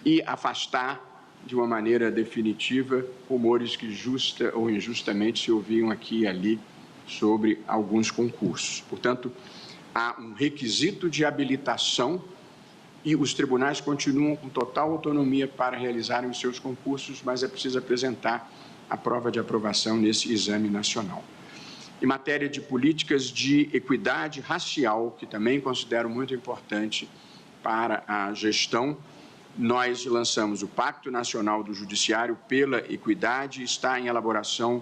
e afastar de uma maneira definitiva rumores que justa ou injustamente se ouviam aqui e ali sobre alguns concursos. Portanto, há um requisito de habilitação e os tribunais continuam com total autonomia para realizarem os seus concursos, mas é preciso apresentar a prova de aprovação nesse exame nacional. Em matéria de políticas de equidade racial, que também considero muito importante para a gestão, nós lançamos o Pacto Nacional do Judiciário pela Equidade. Está em elaboração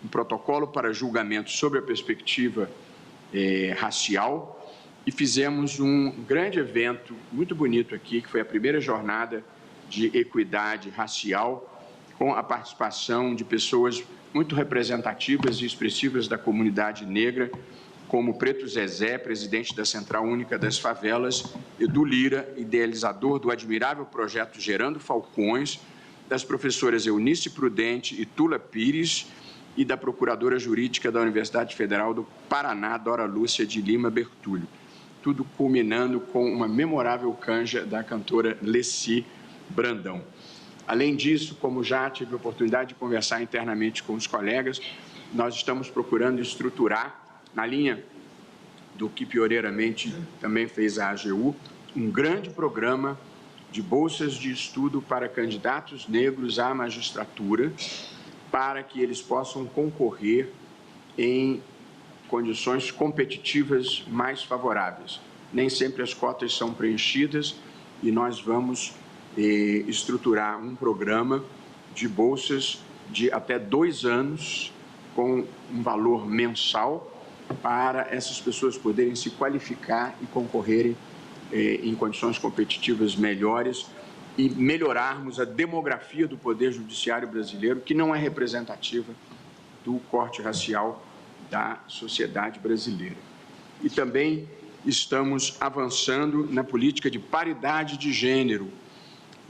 um protocolo para julgamento sobre a perspectiva racial, e fizemos um grande evento muito bonito aqui, que foi a primeira jornada de equidade racial, com a participação de pessoas muito representativas e expressivas da comunidade negra, como Preto Zezé, presidente da Central Única das Favelas, Edu Lira, idealizador do admirável projeto Gerando Falcões, das professoras Eunice Prudente e Tula Pires, e da procuradora jurídica da Universidade Federal do Paraná, Dora Lúcia de Lima Bertulho. Tudo culminando com uma memorável canja da cantora Leci Brandão. Além disso, como já tive a oportunidade de conversar internamente com os colegas, nós estamos procurando estruturar, na linha do que pioneiramente também fez a AGU, um grande programa de bolsas de estudo para candidatos negros à magistratura, para que eles possam concorrer em condições competitivas mais favoráveis. Nem sempre as cotas são preenchidas e nós vamos estruturar um programa de bolsas de até 2 anos com um valor mensal para essas pessoas poderem se qualificar e concorrerem em condições competitivas melhores e melhorarmos a demografia do Poder Judiciário brasileiro, que não é representativa do corte racial da sociedade brasileira. E também estamos avançando na política de paridade de gênero.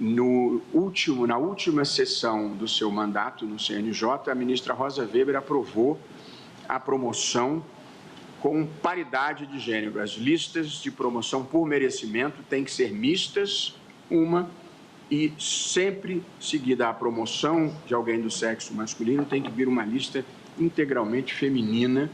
Na última sessão do seu mandato no CNJ, a ministra Rosa Weber aprovou a promoção com paridade de gênero. As listas de promoção por merecimento têm que ser mistas, e sempre seguida a promoção de alguém do sexo masculino, tem que vir uma lista integralmente feminina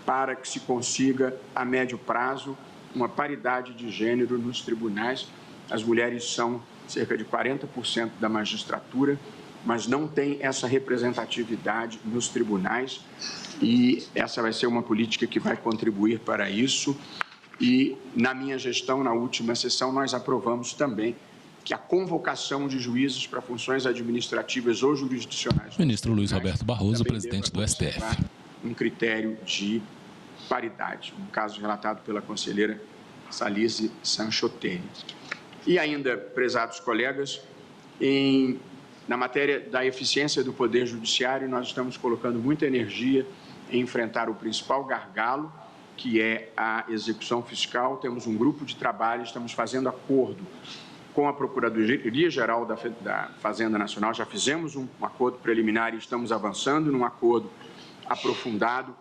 para que se consiga, a médio prazo, uma paridade de gênero nos tribunais. As mulheres são cerca de 40% da magistratura, mas não tem essa representatividade nos tribunais, e essa vai ser uma política que vai contribuir para isso. E na minha gestão, na última sessão, nós aprovamos também que a convocação de juízes para funções administrativas ou jurisdicionais... Ministro Luiz Roberto Barroso, presidente do STF. Um critério de paridade, um caso relatado pela conselheira Salise Sanchotene. E ainda, prezados colegas, na matéria da eficiência do Poder Judiciário, nós estamos colocando muita energia em enfrentar o principal gargalo, que é a execução fiscal. Temos um grupo de trabalho, estamos fazendo acordo com a Procuradoria-Geral da Fazenda Nacional, já fizemos um acordo preliminar e estamos avançando num acordo aprofundado,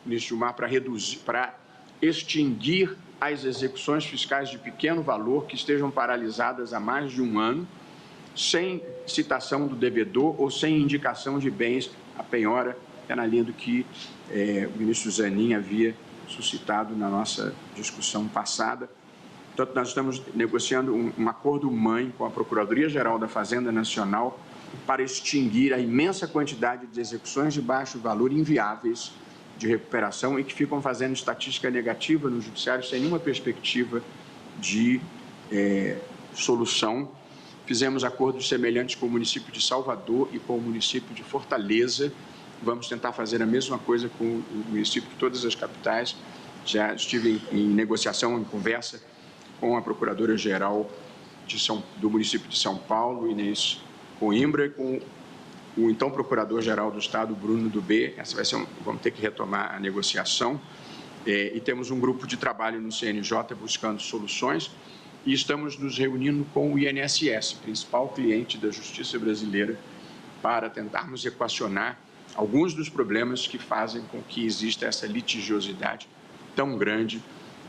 ministro Gilmar, para extinguir as execuções fiscais de pequeno valor que estejam paralisadas há mais de um ano, sem citação do devedor ou sem indicação de bens à penhora, é na linha do que o ministro Zanin havia suscitado na nossa discussão passada. Portanto, nós estamos negociando um acordo-mãe com a Procuradoria-Geral da Fazenda Nacional para extinguir a imensa quantidade de execuções de baixo valor inviáveis de recuperação e que ficam fazendo estatística negativa no judiciário sem nenhuma perspectiva de solução. Fizemos acordos semelhantes com o município de Salvador e com o município de Fortaleza. Vamos tentar fazer a mesma coisa com o município de todas as capitais. Já estive em negociação, em conversa com a Procuradora-Geral do município de São Paulo, Inês Coimbra, e com o então Procurador-Geral do Estado, Bruno Dubé. Essa vai ser vamos ter que retomar a negociação. E temos um grupo de trabalho no CNJ buscando soluções e estamos nos reunindo com o INSS, principal cliente da Justiça brasileira, para tentarmos equacionar alguns dos problemas que fazem com que exista essa litigiosidade tão grande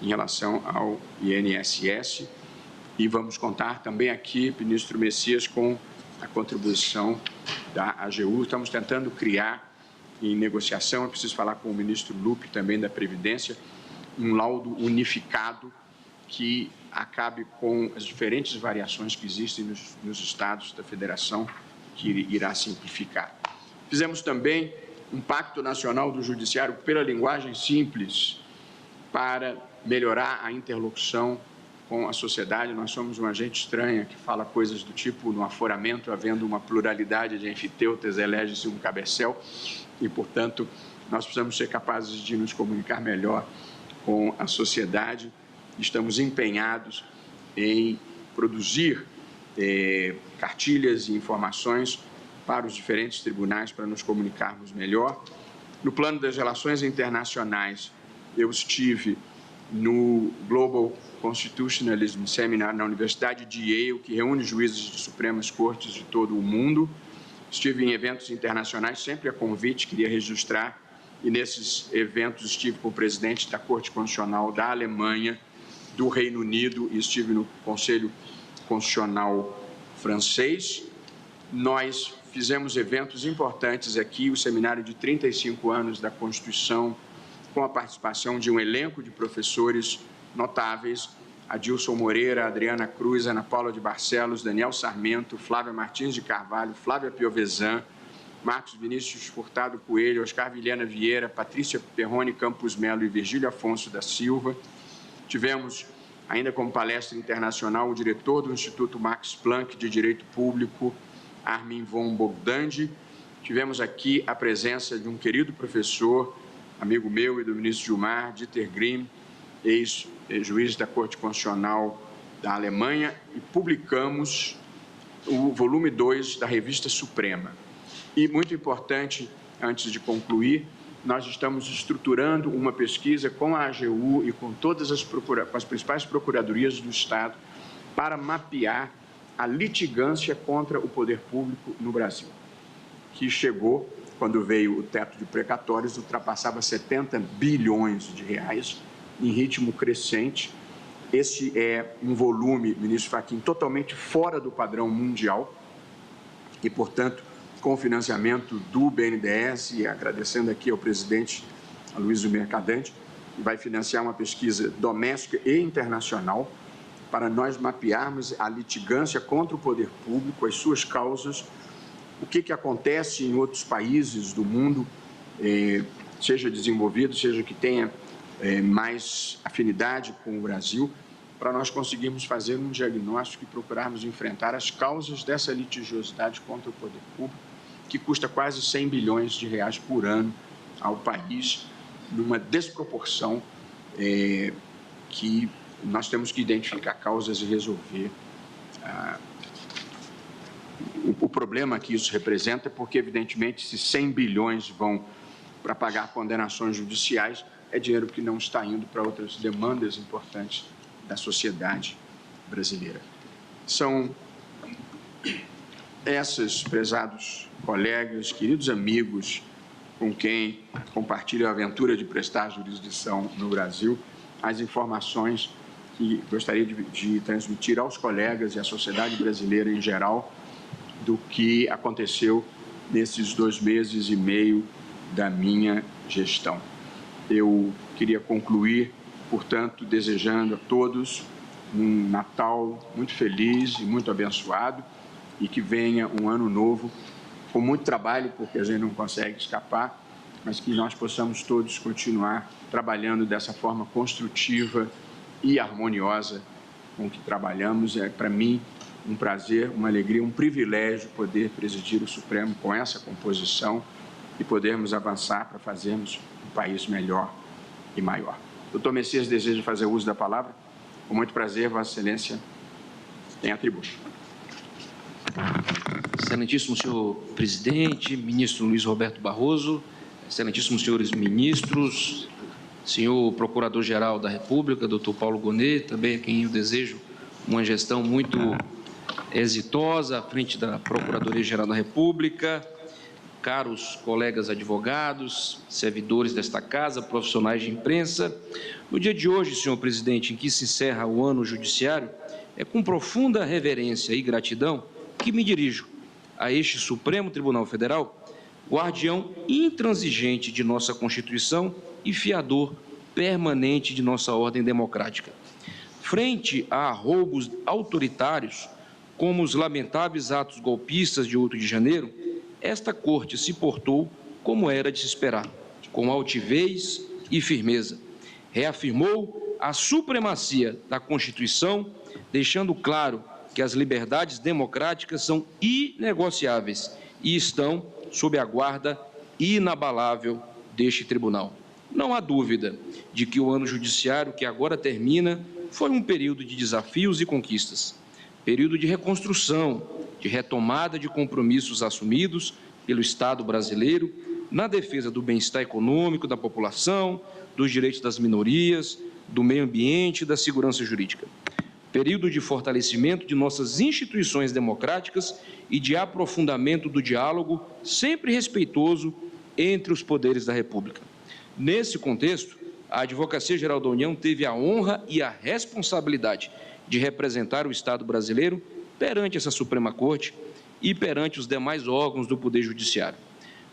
em relação ao INSS. E vamos contar também aqui, ministro Messias, com a contribuição da AGU. Estamos tentando criar, em negociação, eu preciso falar com o ministro Lupe, também da Previdência, um laudo unificado que acabe com as diferentes variações que existem nos estados da federação, que irá simplificar. Fizemos também um pacto nacional do judiciário pela linguagem simples para melhorar a interlocução com a sociedade. Nós somos uma gente estranha que fala coisas do tipo, no aforamento, havendo uma pluralidade de enfiteutas, elege-se um cabecel, e, portanto, nós precisamos ser capazes de nos comunicar melhor com a sociedade. Estamos empenhados em produzir cartilhas e informações para os diferentes tribunais para nos comunicarmos melhor. No plano das relações internacionais, eu estive no Global Constitutionalism Seminar na Universidade de Yale, que reúne juízes de Supremas Cortes de todo o mundo. Estive em eventos internacionais, sempre a convite, queria registrar, e nesses eventos estive com o presidente da Corte Constitucional da Alemanha, do Reino Unido, e estive no Conselho Constitucional francês. Nós fizemos eventos importantes aqui, o seminário de 35 anos da Constituição, com a participação de um elenco de professores notáveis, Adilson Moreira, Adriana Cruz, Ana Paula de Barcelos, Daniel Sarmento, Flávia Martins de Carvalho, Flávia Piovesan, Marcos Vinícius Furtado Coelho, Oscar Vilhena Vieira, Patrícia Perrone Campos Melo e Virgílio Afonso da Silva. Tivemos, ainda como palestra internacional, o diretor do Instituto Max Planck de Direito Público, Armin von Bogdandi. Tivemos aqui a presença de um querido professor, amigo meu e do ministro Gilmar, Dieter Grimm, ex-juiz da Corte Constitucional da Alemanha, e publicamos o volume 2 da Revista Suprema. E, muito importante, antes de concluir, nós estamos estruturando uma pesquisa com a AGU e com todas as principais procuradorias do Estado para mapear a litigância contra o poder público no Brasil, que chegou, quando veio o teto de precatórios, ultrapassava 70 bilhões de reais em ritmo crescente. Esse é um volume, ministro Fachin, totalmente fora do padrão mundial e, portanto, com financiamento do BNDES, e agradecendo aqui ao presidente Aloysio Mercadante, que vai financiar uma pesquisa doméstica e internacional para nós mapearmos a litigância contra o poder público, as suas causas, o que acontece em outros países do mundo, seja desenvolvido, seja que tenha mais afinidade com o Brasil, para nós conseguirmos fazer um diagnóstico e procurarmos enfrentar as causas dessa litigiosidade contra o poder público, que custa quase 100 bilhões de reais por ano ao país, numa desproporção que nós temos que identificar causas e resolver. O problema que isso representa é porque, evidentemente, se 100 bilhões vão para pagar condenações judiciais, é dinheiro que não está indo para outras demandas importantes da sociedade brasileira. São essas, prezados colegas, queridos amigos, com quem compartilho a aventura de prestar jurisdição no Brasil, as informações que gostaria de transmitir aos colegas e à sociedade brasileira em geral do que aconteceu nesses 2 meses e meio da minha gestão. Eu queria concluir, portanto, desejando a todos um Natal muito feliz e muito abençoado, e que venha um ano novo com muito trabalho, porque a gente não consegue escapar, mas que nós possamos todos continuar trabalhando dessa forma construtiva e harmoniosa com que trabalhamos. É, para mim, um prazer, uma alegria, um privilégio poder presidir o Supremo com essa composição e podermos avançar para fazermos um país melhor e maior. Doutor Messias deseja fazer uso da palavra? Com muito prazer, Vossa Excelência tem atributo. Excelentíssimo senhor presidente, ministro Luiz Roberto Barroso, excelentíssimos senhores ministros, senhor procurador-geral da República, doutor Paulo Gonet, também a quem eu desejo uma gestão muito exitosa à frente da Procuradoria-Geral da República, caros colegas advogados, servidores desta casa, profissionais de imprensa. No dia de hoje, senhor presidente, em que se encerra o ano judiciário, é com profunda reverência e gratidão que me dirijo a este Supremo Tribunal Federal, guardião intransigente de nossa Constituição e fiador permanente de nossa ordem democrática. Frente a roubos autoritários, como os lamentáveis atos golpistas de 8 de janeiro, esta Corte se portou como era de se esperar, com altivez e firmeza. Reafirmou a supremacia da Constituição, deixando claro que as liberdades democráticas são inegociáveis e estão sob a guarda inabalável deste tribunal. Não há dúvida de que o ano judiciário que agora termina foi um período de desafios e conquistas, período de reconstrução, de retomada de compromissos assumidos pelo Estado brasileiro na defesa do bem-estar econômico da população, dos direitos das minorias, do meio ambiente e da segurança jurídica. Período de fortalecimento de nossas instituições democráticas e de aprofundamento do diálogo sempre respeitoso entre os poderes da República. Nesse contexto, a Advocacia-Geral da União teve a honra e a responsabilidade de representar o Estado brasileiro perante essa Suprema Corte e perante os demais órgãos do Poder Judiciário.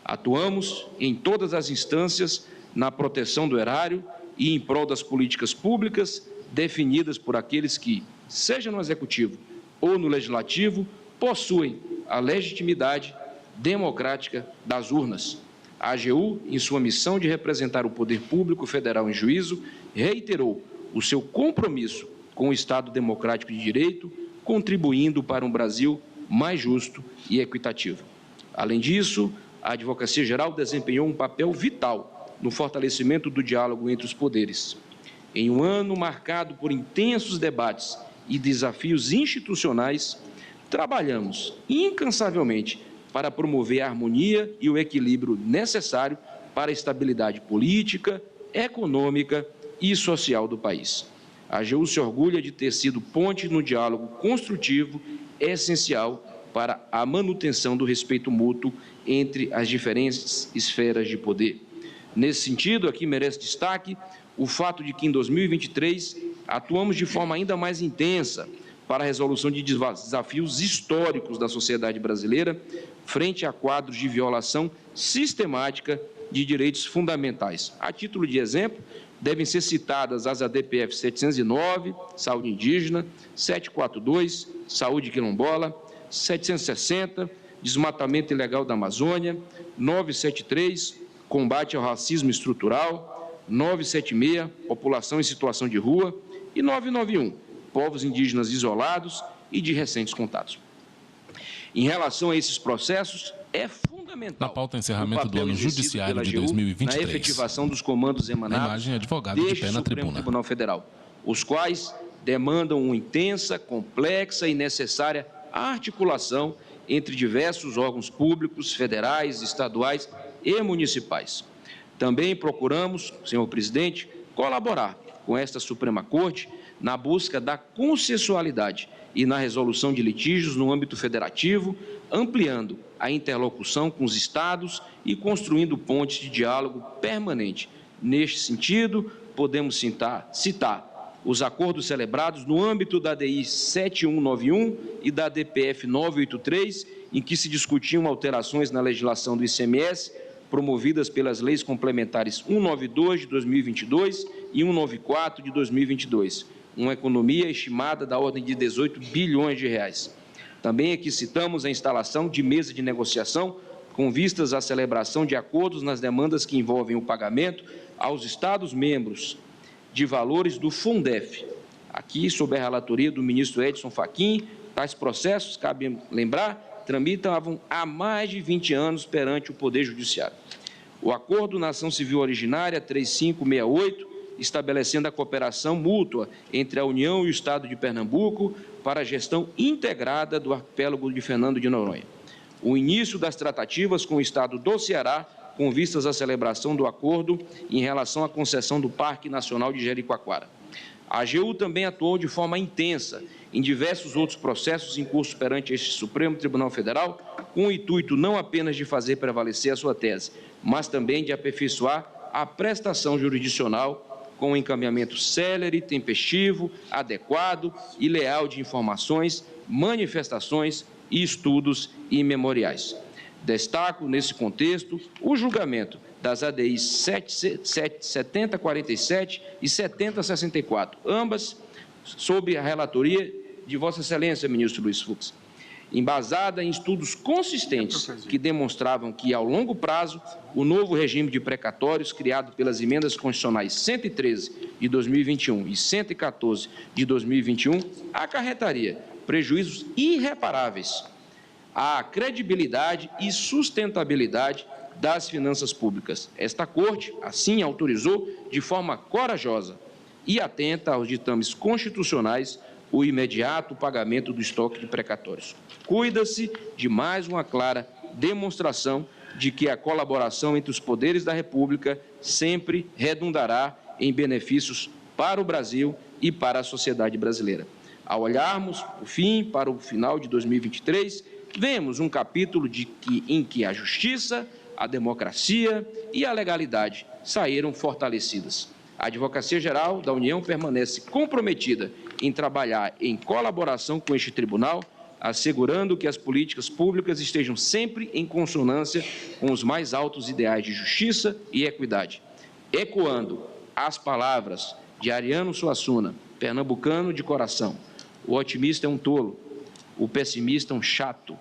Atuamos em todas as instâncias na proteção do erário e em prol das políticas públicas definidas por aqueles que, seja no Executivo ou no Legislativo, possuem a legitimidade democrática das urnas. A AGU, em sua missão de representar o poder público federal em juízo, reiterou o seu compromisso com o Estado democrático de direito, contribuindo para um Brasil mais justo e equitativo. Além disso, a Advocacia Geral desempenhou um papel vital no fortalecimento do diálogo entre os poderes. Em um ano marcado por intensos debates e desafios institucionais, trabalhamos incansavelmente para promover a harmonia e o equilíbrio necessário para a estabilidade política, econômica e social do país. A AGU se orgulha de ter sido ponte no diálogo construtivo essencial para a manutenção do respeito mútuo entre as diferentes esferas de poder. Nesse sentido, aqui merece destaque o fato de que, em 2023, atuamos de forma ainda mais intensa para a resolução de desafios históricos da sociedade brasileira frente a quadros de violação sistemática de direitos fundamentais. A título de exemplo, devem ser citadas as ADPF 709, Saúde Indígena, 742, Saúde Quilombola, 760, Desmatamento Ilegal da Amazônia, 973, Combate ao Racismo Estrutural, 976, População em Situação de Rua e 991, Povos Indígenas Isolados e de Recentes Contatos. Em relação a esses processos, é fundamental na pauta encerramento do ano judiciário de 2023, na efetivação dos comandos emanados a imagem advogado de pé na tribuna. Tribunal Federal, os quais demandam uma intensa, complexa e necessária articulação entre diversos órgãos públicos, federais, estaduais e municipais. Também procuramos, senhor presidente, colaborar com esta Suprema Corte na busca da consensualidade e na resolução de litígios no âmbito federativo, ampliando a interlocução com os estados e construindo pontes de diálogo permanente. Neste sentido, podemos citar os acordos celebrados no âmbito da DI 7191 e da DPF 983, em que se discutiam alterações na legislação do ICMS, promovidas pelas leis complementares 192 de 2022 e 194 de 2022, uma economia estimada da ordem de 18 bilhões de reais. Também aqui citamos a instalação de mesa de negociação com vistas à celebração de acordos nas demandas que envolvem o pagamento aos Estados-membros de valores do Fundef. Aqui, sob a relatoria do ministro Edson Fachin, tais processos, cabe lembrar, tramitavam há mais de 20 anos perante o Poder Judiciário. O Acordo Nação Civil Originária 3568, estabelecendo a cooperação mútua entre a União e o Estado de Pernambuco para a gestão integrada do arquipélago de Fernando de Noronha. O início das tratativas com o Estado do Ceará, com vistas à celebração do acordo em relação à concessão do Parque Nacional de Jericoacoara. A AGU também atuou de forma intensa em diversos outros processos em curso perante este Supremo Tribunal Federal, com o intuito não apenas de fazer prevalecer a sua tese, mas também de aperfeiçoar a prestação jurisdicional com um encaminhamento célere, tempestivo, adequado e leal de informações, manifestações e estudos e memoriais. Destaco, nesse contexto, o julgamento das ADIs 7047 e 7064, ambas sob a relatoria de Vossa Excelência, ministro Luiz Fux, embasada em estudos consistentes que demonstravam que, ao longo prazo, o novo regime de precatórios criado pelas emendas constitucionais 113 de 2021 e 114 de 2021 acarretaria prejuízos irreparáveis à credibilidade e sustentabilidade das finanças públicas. Esta Corte, assim, autorizou de forma corajosa e atenta aos ditames constitucionais o imediato pagamento do estoque de precatórios. Cuida-se de mais uma clara demonstração de que a colaboração entre os poderes da República sempre redundará em benefícios para o Brasil e para a sociedade brasileira. Ao olharmos, por fim, para o final de 2023, vemos um capítulo em que a justiça, a democracia e a legalidade saíram fortalecidas. A Advocacia Geral da União permanece comprometida em trabalhar em colaboração com este tribunal, assegurando que as políticas públicas estejam sempre em consonância com os mais altos ideais de justiça e equidade. Ecoando as palavras de Ariano Suassuna, pernambucano de coração: o otimista é um tolo, o pessimista é um chato,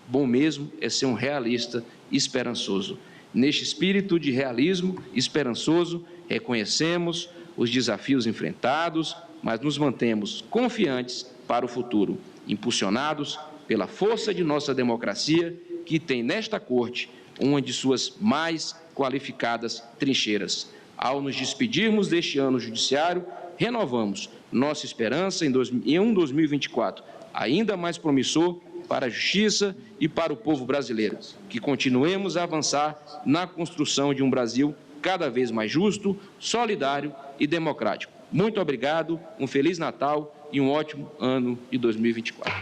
bom mesmo é ser um realista esperançoso. Neste espírito de realismo esperançoso, reconhecemos os desafios enfrentados, mas nos mantemos confiantes para o futuro, impulsionados pela força de nossa democracia, que tem nesta Corte uma de suas mais qualificadas trincheiras. Ao nos despedirmos deste ano judiciário, renovamos nossa esperança em um 2024 ainda mais promissor para a justiça e para o povo brasileiro, que continuemos a avançar na construção de um Brasil cada vez mais justo, solidário e democrático. Muito obrigado, um Feliz Natal e um ótimo ano de 2024.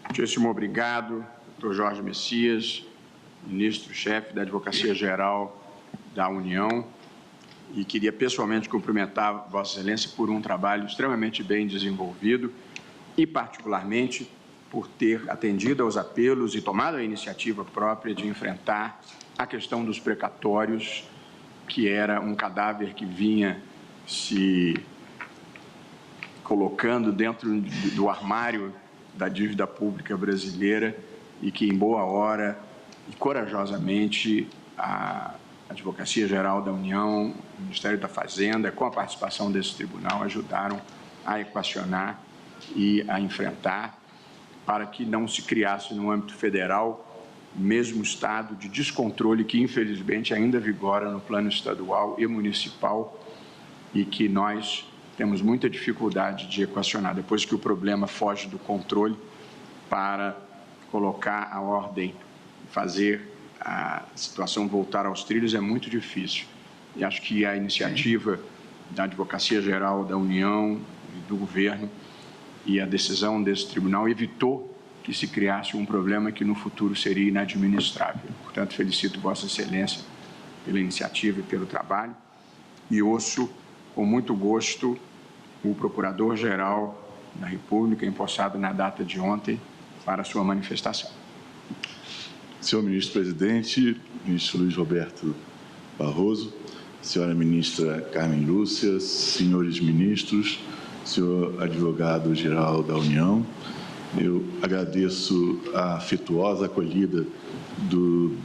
Muitíssimo obrigado, doutor Jorge Messias, ministro-chefe da Advocacia Geral da União. e queria pessoalmente cumprimentar Vossa Excelência por um trabalho extremamente bem desenvolvido e, particularmente, por ter atendido aos apelos e tomado a iniciativa própria de enfrentar a questão dos precatórios, que era um cadáver que vinha se colocando dentro do armário da dívida pública brasileira e que, em boa hora e corajosamente, a Advocacia Geral da União, o Ministério da Fazenda, com a participação desse tribunal, ajudaram a equacionar e a enfrentar, para que não se criasse no âmbito federal o mesmo estado de descontrole que, infelizmente, ainda vigora no plano estadual e municipal e que nós temos muita dificuldade de equacionar, depois que o problema foge do controle, para colocar a ordem, fazer a situação voltar aos trilhos é muito difícil. E acho que a iniciativa da Advocacia Geral da União e do governo e a decisão desse tribunal evitou que se criasse um problema que no futuro seria inadministrável. Portanto, felicito Vossa Excelência pela iniciativa e pelo trabalho e ouço com muito gosto o Procurador-Geral da República, empossado na data de ontem, para a sua manifestação. Senhor Ministro-Presidente, Ministro Luiz Roberto Barroso, Senhora Ministra Carmen Lúcia, Senhores Ministros, Senhor Advogado-Geral da União, eu agradeço a afetuosa acolhida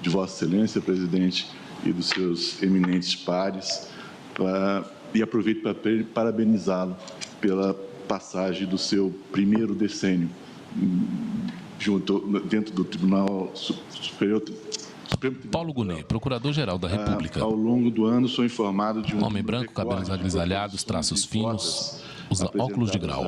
de Vossa Excelência, Presidente, e dos seus eminentes pares, e aproveito para parabenizá-lo pela passagem do seu primeiro decênio dentro do Tribunal Superior. Paulo Gonet, Procurador-Geral da República. Ao longo do ano, sou informado de um homem branco, cabelos agrisalhados, traços finos, usa óculos de grau,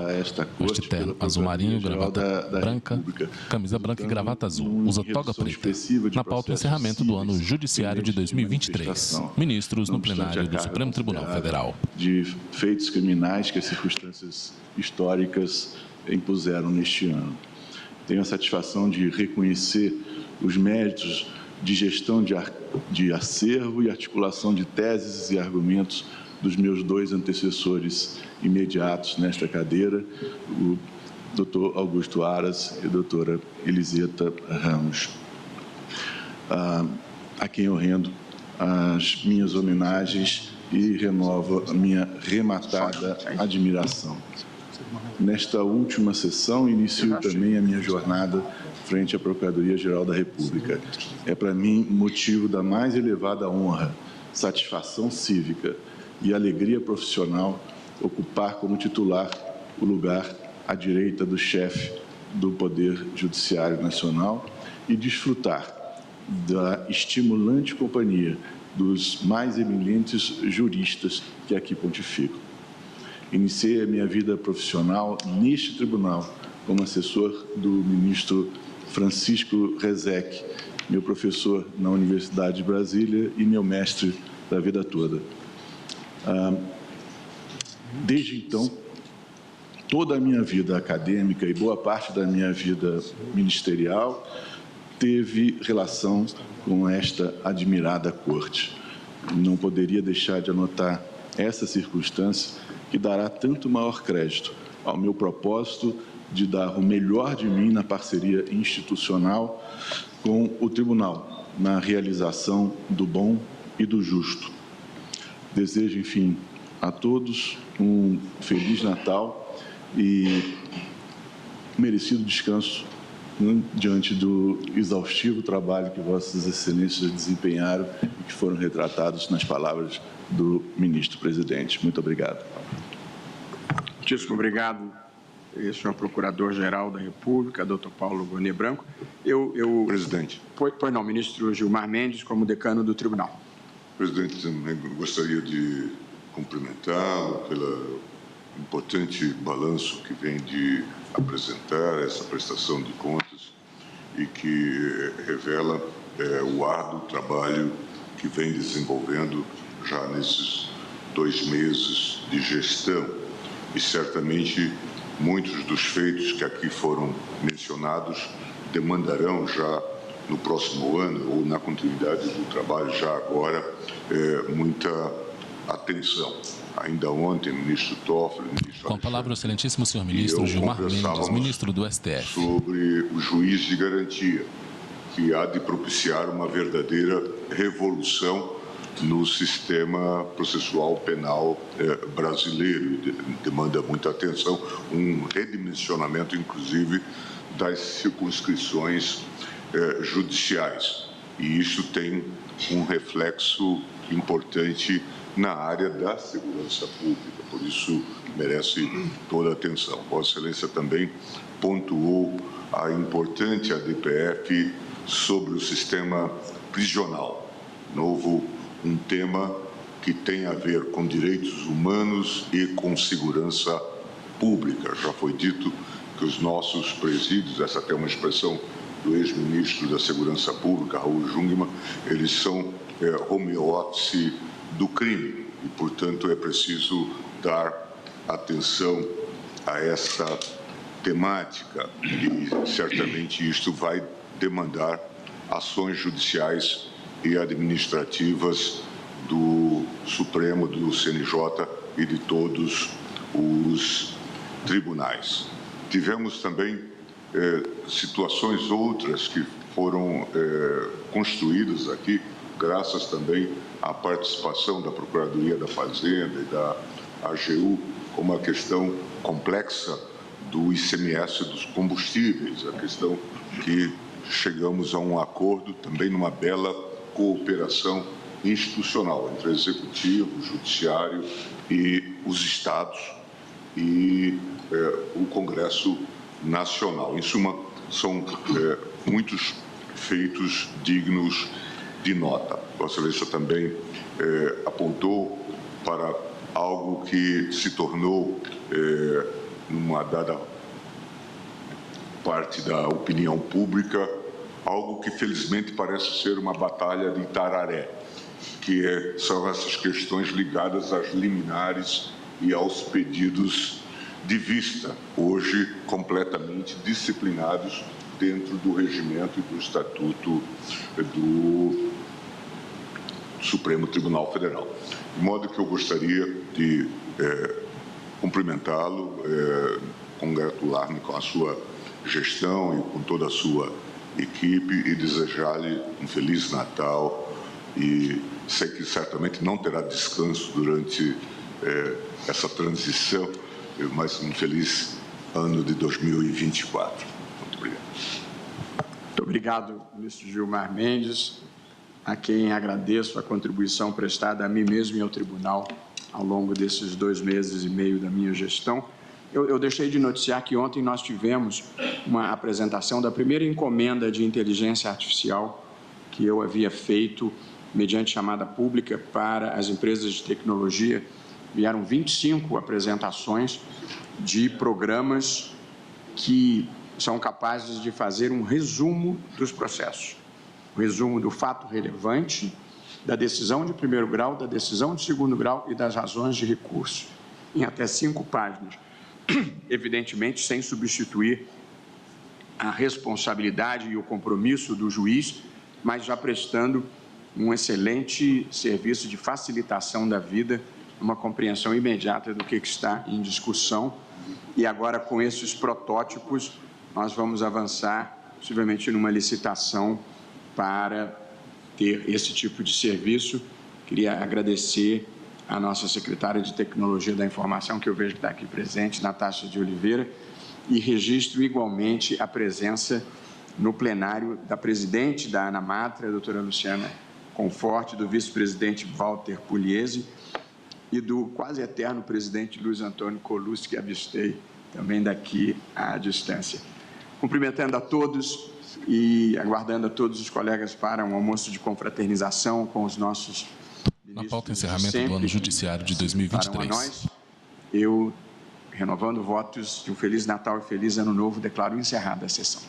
veste terno azul marinho, gravata branca, camisa branca e gravata azul, usa toga preta. Na pauta, o encerramento do ano judiciário de 2023. Ministros no plenário do Supremo Tribunal Federal. De feitos criminais que as circunstâncias históricas impuseram neste ano. Tenho a satisfação de reconhecer os méritos de gestão de acervo e articulação de teses e argumentos dos meus dois antecessores imediatos nesta cadeira, o Dr. Augusto Aras e a doutora Eliseta Ramos, a quem eu rendo as minhas homenagens e renovo a minha rematada admiração. Nesta última sessão, inicio também a minha jornada frente à Procuradoria-Geral da República. É para mim motivo da mais elevada honra, satisfação cívica e alegria profissional ocupar como titular o lugar à direita do chefe do Poder Judiciário Nacional e desfrutar da estimulante companhia dos mais eminentes juristas que aqui pontificam. Iniciei a minha vida profissional neste tribunal como assessor do ministro Francisco Rezec, meu professor na Universidade de Brasília e meu mestre da vida toda. Desde então, toda a minha vida acadêmica e boa parte da minha vida ministerial teve relação com esta admirada corte. Não poderia deixar de anotar essa circunstância que dará tanto maior crédito ao meu propósito de dar o melhor de mim na parceria institucional com o Tribunal, na realização do bom e do justo. Desejo, enfim, a todos um Feliz Natal e merecido descanso diante do exaustivo trabalho que Vossas Excelências desempenharam e que foram retratados nas palavras do Ministro-Presidente. Muito obrigado. Muitíssimo obrigado, senhor Procurador-Geral da República, doutor Paulo Gonet Branco. Presidente. Pois não, ministro Gilmar Mendes, como decano do Tribunal. Presidente, também gostaria de cumprimentá-lo pelo importante balanço que vem de apresentar essa prestação de contas e que revela o árduo trabalho que vem desenvolvendo já nesses 2 meses de gestão. E certamente muitos dos feitos que aqui foram mencionados demandarão já no próximo ano ou na continuidade do trabalho já agora muita atenção. Ainda ontem, o ministro Toffoli, o ministro Com a palavra, o excelentíssimo senhor ministro Gilmar Mendes, ministro do STF. Sobre o juiz de garantia, que há de propiciar uma verdadeira revolução no sistema processual penal brasileiro. Demanda muita atenção, um redimensionamento, inclusive, das circunscrições judiciais. E isso tem um reflexo importante na área da segurança pública, por isso merece toda a atenção. Vossa Excelência também pontuou a importante ADPF sobre o sistema prisional, um tema que tem a ver com direitos humanos e com segurança pública. Já foi dito que os nossos presídios, essa até é uma expressão do ex-ministro da Segurança Pública, Raul Jungmann, eles são home office do crime e, portanto, é preciso dar atenção a essa temática e, certamente, isto vai demandar ações judiciais e administrativas do Supremo, do CNJ e de todos os tribunais. Tivemos também situações outras que foram construídas aqui, graças também à participação da Procuradoria da Fazenda e da AGU, como a questão complexa do ICMS dos combustíveis, a questão que chegamos a um acordo também numa bela cooperação institucional entre Executivo, Judiciário e os Estados e o Congresso Nacional. Em suma, são muitos feitos dignos de nota. Vossa Excelência também apontou para algo que se tornou, numa dada parte da opinião pública, algo que felizmente parece ser uma batalha de Itararé, que são essas questões ligadas às liminares e aos pedidos de vista, hoje completamente disciplinados dentro do regimento e do Estatuto do Supremo Tribunal Federal. De modo que eu gostaria de cumprimentá-lo, congratular-me com a sua gestão e com toda a sua equipe e desejar-lhe um Feliz Natal e sei que certamente não terá descanso durante essa transição, mas um feliz ano de 2024. Muito obrigado. Muito obrigado, ministro Gilmar Mendes, a quem agradeço a contribuição prestada a mim mesmo e ao tribunal ao longo desses 2 meses e meio da minha gestão. Eu deixei de noticiar que ontem nós tivemos uma apresentação da primeira encomenda de inteligência artificial que eu havia feito mediante chamada pública para as empresas de tecnologia. Vieram 25 apresentações de programas que são capazes de fazer um resumo dos processos, um resumo do fato relevante, da decisão de primeiro grau, da decisão de segundo grau e das razões de recurso, em até 5 páginas. Evidentemente, sem substituir a responsabilidade e o compromisso do juiz, mas já prestando um excelente serviço de facilitação da vida, uma compreensão imediata do que está em discussão. E agora, com esses protótipos, nós vamos avançar, possivelmente, numa licitação para ter esse tipo de serviço. Queria agradecer a nossa secretária de Tecnologia da Informação, que eu vejo que está aqui presente, Natasha de Oliveira, e registro igualmente a presença no plenário da presidente da ANAMATRA, a doutora Luciana Conforte, do vice-presidente Walter Pugliese e do quase eterno presidente Luiz Antônio Colucci, que avistei também daqui à distância. Cumprimentando a todos e aguardando a todos os colegas para um almoço de confraternização com os nossos na pauta encerramento do ano judiciário de 2023. Nós, eu, renovando votos de um Feliz Natal e Feliz Ano Novo, declaro encerrada a sessão.